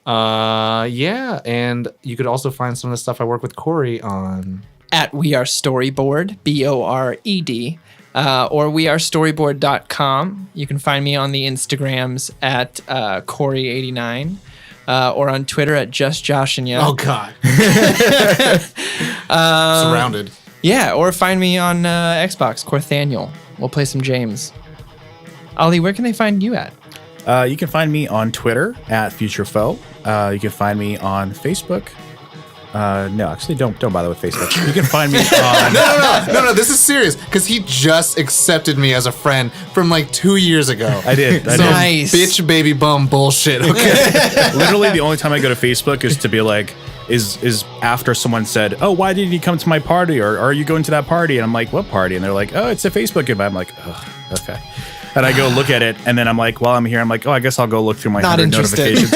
Yeah, and you could also find some of the stuff I work with Corey on. At We Are Storyboard, BORED, or wearestoryboard.com. You can find me on the Instagrams at Corey89, or on Twitter at JustJoshandYa. Oh God. Surrounded. Yeah, or find me on Xbox, Corthaniel. We'll play some James. Ollie, where can they find you at? You can find me on Twitter at FutureFoe. You can find me on Facebook. No, actually, don't bother with Facebook. You can find me on. No, this is serious because he just accepted me as a friend from like 2 years ago. I did. Nice. Bitch, baby, bum bullshit. Okay. Literally, the only time I go to Facebook is to be like, is after someone said, "Oh, why did you come to my party?" or "Are you going to that party?" And I'm like, "What party?" And they're like, "Oh, it's a Facebook invite." I'm like, "Oh, okay." And I go look at it, and then I'm like, "Well, I'm here." I'm like, "Oh, I guess I'll go look through my Not 100 interested. notifications."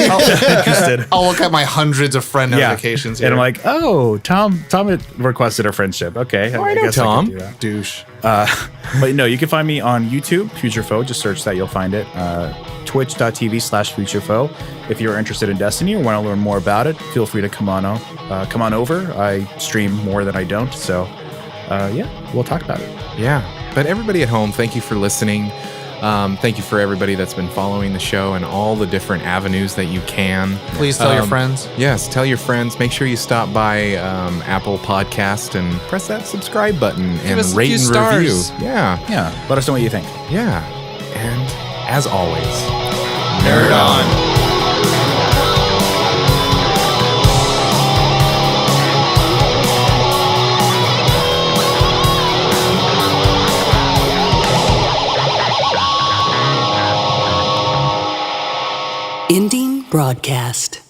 Interested. I'll look at my hundreds of friend Yeah. notifications here. And I'm like, "Oh, Tom had requested a friendship. Okay, I know guess I Tom. can do that." douche. But no, you can find me on YouTube, FutureFoe. Just search that, you'll find it. Twitch.tv/FutureFoe. If you're interested in Destiny or want to learn more about it, feel free to come on over. I stream more than I don't, so yeah, we'll talk about it. Yeah. But everybody at home, thank you for listening. Thank you for everybody that's been following the show and all the different avenues that you can. Please tell your friends. Yes, tell your friends. Make sure you stop by Apple Podcast and press that subscribe button and us a rate few and stars. review. Yeah. Yeah, let us know what you think. Yeah. And as always, nerd on. Ending broadcast.